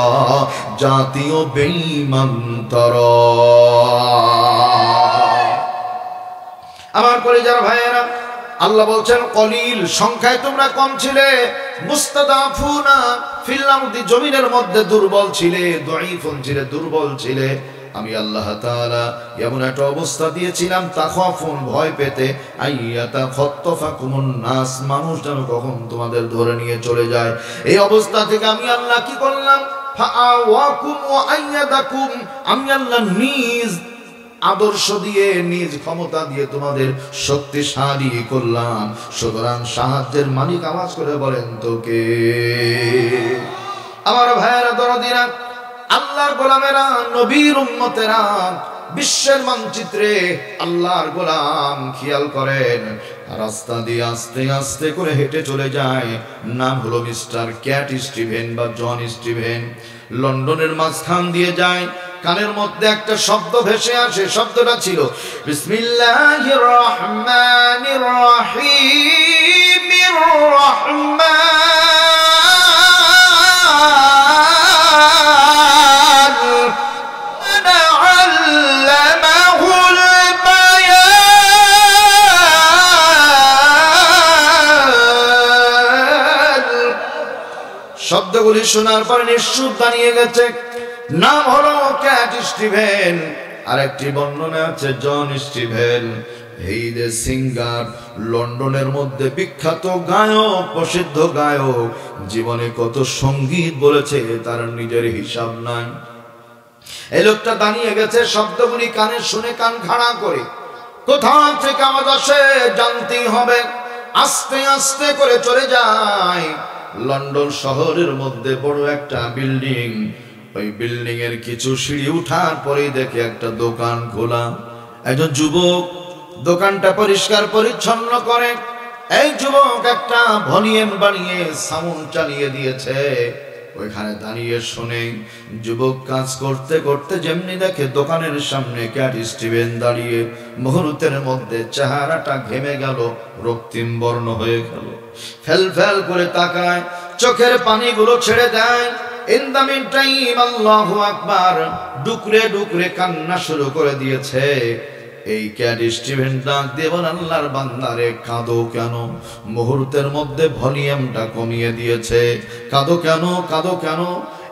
জাতীয় বেঈমান তারা। আমার কলিজার ভাইয়েরা, আল্লাহ বলছেন কলিল, সংখ্যায় তোমরা কম ছিলে, মুস্তাদাফুনা ফিল আরদি, জমিনের মধ্যে দুর্বল ছিলে, দাঈফুন ছিলে, দুর্বল ছিলে। আমি আল্লাহ তাআলা এমন একটা অবস্থা দিয়েছিলাম, তাখাফুন ভয় পেতে, আইয়াতা খাত্তাফাকুমুন নাস, মানুষ যেন কখন তোমাদের ধরে নিয়ে চলে যায়। এই অবস্থা থেকে আমি আল্লাহ কি করলাম? ফাআওয়াকুম ওয়া আইয়াদাকুম, আমি আল্লাহ নিজ আদর্শ দিয়ে, নিজ ক্ষমতা দিয়ে তোমাদের শক্তিশালী করলাম। সুতরাং সাহায্যের মালিক আওয়াজ করে বলেন তো কে? আমার ভাইয়েরা দরদিরা, আল্লাহর গোলামেরা, নবীর উম্মতেরা, বিশ্বের মানচিত্রে আল্লাহর গোলাম, খেয়াল করেন রাস্তা দিয়ে আস্তে আস্তে করে হেঁটে চলে যায়। নাম হলো মিস্টার ক্যাট স্টিভেন বা জন স্টিভেন। লন্ডনের মাঝখান দিয়ে যায়, কানের মধ্যে একটা শব্দ ভেসে আসে। শব্দটা ছিল বিসমিল্লাহির রহমানির রহিমির রহমান আল্লামাহুল বায়ান। শব্দগুলি শোনার পরে নিশ্চুপ দাঁড়িয়ে গেছে। নাম হলো ক্যাট স্টিভেন। আরেকটি বর্ণনা আছে জন স্টিভেন। এই যে সিঙ্গার, লন্ডনের মধ্যে বিখ্যাত গায়ক, প্রসিদ্ধ গায়ক, জীবনে কত সঙ্গীত বলেছে তার নিজের হিসাব নাই। এই লোকটা দাঁড়িয়ে গেছে, শব্দগুলি কানে শুনে কান খাড়া করে, কোথাও থেকে আওয়াজ আসে জানতেই হবে। আস্তে আস্তে করে চলে যায় লন্ডন শহরের মধ্যে বড় একটা বিল্ডিং। ওই বিল্ডিং এর কিছু সিঁড়ি উঠার পরেই দেখে একটা দোকান খোলা। একজন যুবক দোকানটা পরিষ্কার পরিচ্ছন্ন করে। এই যুবক একটা ভলিউম বানিয়ে সাউন্ড চালিয়ে দিয়েছে। ওইখানে দাঁড়িয়ে শুনে যুবক কাজ করতে করতে যেমনি দেখে দোকানের সামনে ক্যাট স্টিভেন দাঁড়িয়ে, মুহূর্তের মধ্যে চেহারাটা ঘেমে গেল, রক্তিম বর্ণ হয়ে গেল। ফেল ফেল করে তাকায়, চোখের পানিগুলো ছেড়ে দেয়। ইন দ্য মিন টাইম আল্লাহু আকবার, ডুকরে ডুকরে কান্না শুরু করে দিয়েছে। এই ক্যাট স্টিভেন ডাক দিয়ে বলেন, আল্লাহর বান্দারে কাঁদো কেন? মুহূর্তের মধ্যে ভলিউমটা কমিয়ে দিয়েছে। কাঁদো কেন? কাঁদো কেন?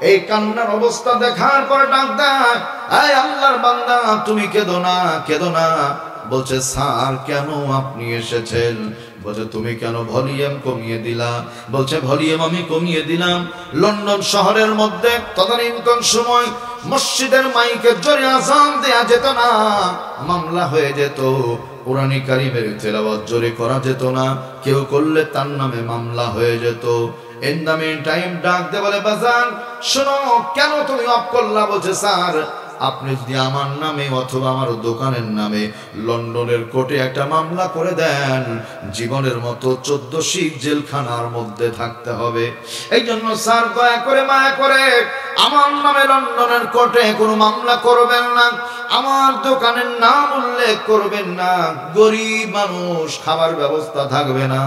এই কান্নার অবস্থা দেখার পর ডাক দেয়, এই আল্লাহর বান্দা তুমি কেঁদো না, কেঁদো না। বলছে স্যার কেন আপনি এসেছেন? বলছে তুমি কেন ভলিউম কমিয়ে দিলা? বলছে ভলিউম আমি কমিয়ে দিলাম, লন্ডন শহরের মধ্যে তদানীন্তন সময় মসজিদের মাইকে জোরে আযান দেয়া যেত না, মামলা হয়ে যেত। কোরআন কারীমের তেলাওয়াত জোরে করা যেত না, কেউ করলে তার নামে মামলা হয়ে যেত। ইন দ্য মিন টাইম ডাক দে বলে, বাজান শোনো, কেন তুমি অফ করলা? বলছে স্যার আপনি যদি আমার নামে অথবা আমার দোকানের নামে লন্ডনের কোর্টে একটা মামলা করে দেন, জীবনের মতো 14 শিখ জেলখানার মধ্যে থাকতে হবে। এই জন্য স্যার দয়া করে মায়া করে আমার নামে লন্ডনের কোর্টে কোনো মামলা করবেন না, আমার দোকানের নাম উল্লেখ করবেন না। গরিব মানুষ, খাবার ব্যবস্থা থাকবে না,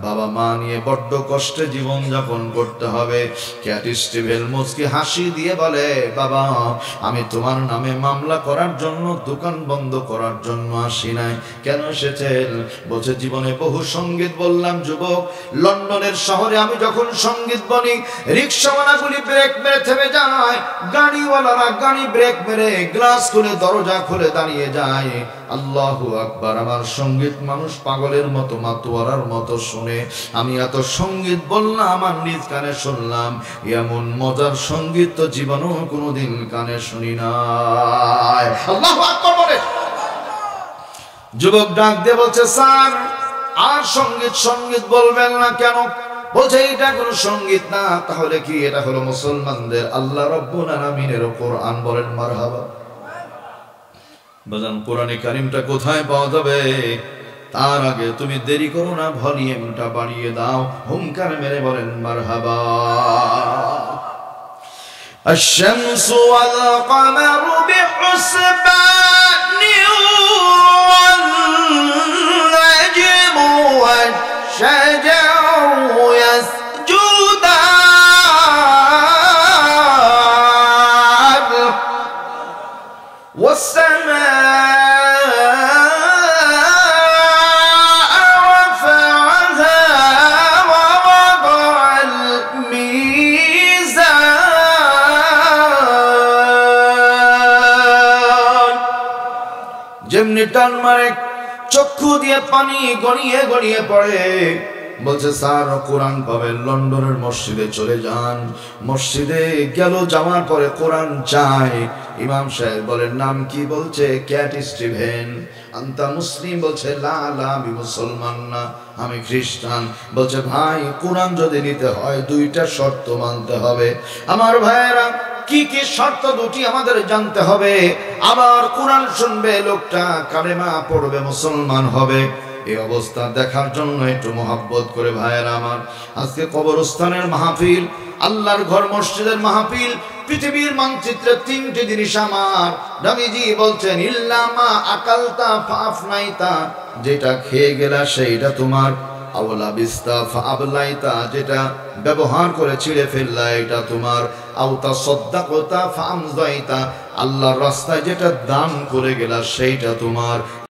বাবা মা নিয়ে বড্ড কষ্টে জীবন যাপন করতে হবে। ক্যাট স্টিভেন মুচকি হাসি দিয়ে বলে, বাবা আমি তোমার নামে মামলা করার জন্য, দোকান বন্ধ করার জন্য আসি নাই। কেন এসেছেন? বলছে জীবনে বহু সঙ্গীত বললাম যুবক, লন্ডনের শহরে আমি যখন সঙ্গীত বলি, রিক্সাওয়ালাগুলি ব্রেক মেরে থেমে যায়, গাড়িওয়ালারা গাড়ি ব্রেক মেরে গ্লাস খুলে দরজা খুলে দাঁড়িয়ে যায়। আল্লাহু আকবার। আমার সঙ্গীত মানুষ পাগলের মতো মাতোয়ারার মতো শুনে। আমি এত সঙ্গীত বললাম, আমার নিজ কানে শুনলাম, এমন মজার সঙ্গীত তো জীবনেও কোনোদিন কানে শুনি নাই। আল্লাহু আকবার বলে। যুবক ডাক দিয়ে বলছে, স্যার আর সঙ্গীত বলবেন না কেন? বলছে এটা কোনো সঙ্গীত না। তাহলে কি? এটা হলো মুসলমানদের আল্লাহ রাব্বুল আলামিনের কোরআন। বলেন মারহাবা। বাজান কোরআনে কারিমটা কোথায় পাওয়া যাবে? তার আগে তুমি দেরি করো না, ভলিউমটা বাড়িয়ে দাও, হুঙ্কার মেরে বলেন মারহাবা। الشمس والقمر بحسبان والنجم والشجر يسجدان والسماء رفعها ووضع الميزان। যেমনি টান মারে চক্ষু দিয়ে পানি গড়িয়ে গড়িয়ে পড়ে। বলছে স্যার কোরআন পাবেন, লন্ডনের মসজিদে চলে যান। মসজিদে গেল, যাওয়ার পরে কোরআন চাই। ইমাম সাহেব বলেন নাম কি? বলছে ক্যাট স্টিভেন। আন্তা মুসলিম? বলছে লা লা আমি মুসলমান না, আমি খ্রিস্টান। বলছে ভাই কোরআন যদি নিতে হয় দুইটা শর্ত মানতে হবে। আমার ভাইয়েরা কি কি শর্ত? দুটি আমাদের জানতে হবে। আবার কোরআন শুনবে লোকটা, কালেমা পড়বে, মুসলমান হবে। এই অবস্থা দেখার জন্য একটু মহব্বত করে ভাইয়েরা আমার, আজকে কবরস্থানের মাহফিল, আল্লাহর ঘর মসজিদের মাহফিল, পৃথিবীর মানচিত্রে তিনটি জিনিস আমার নবীজি বলছেন ইল্লামা আকালতা ফাফনাইতা, যেটা খেয়ে গেলা সেইটা তোমার, আওলা বিস্তা ফাবলাইতা, যেটা ব্যবহার করে ছিঁড়ে ফেললা এটা তোমার, আওতা সদ্দাকতা ফামজাইতা, আল্লাহর রাস্তায় যেটা দান করে গেলা সেইটা তোমার।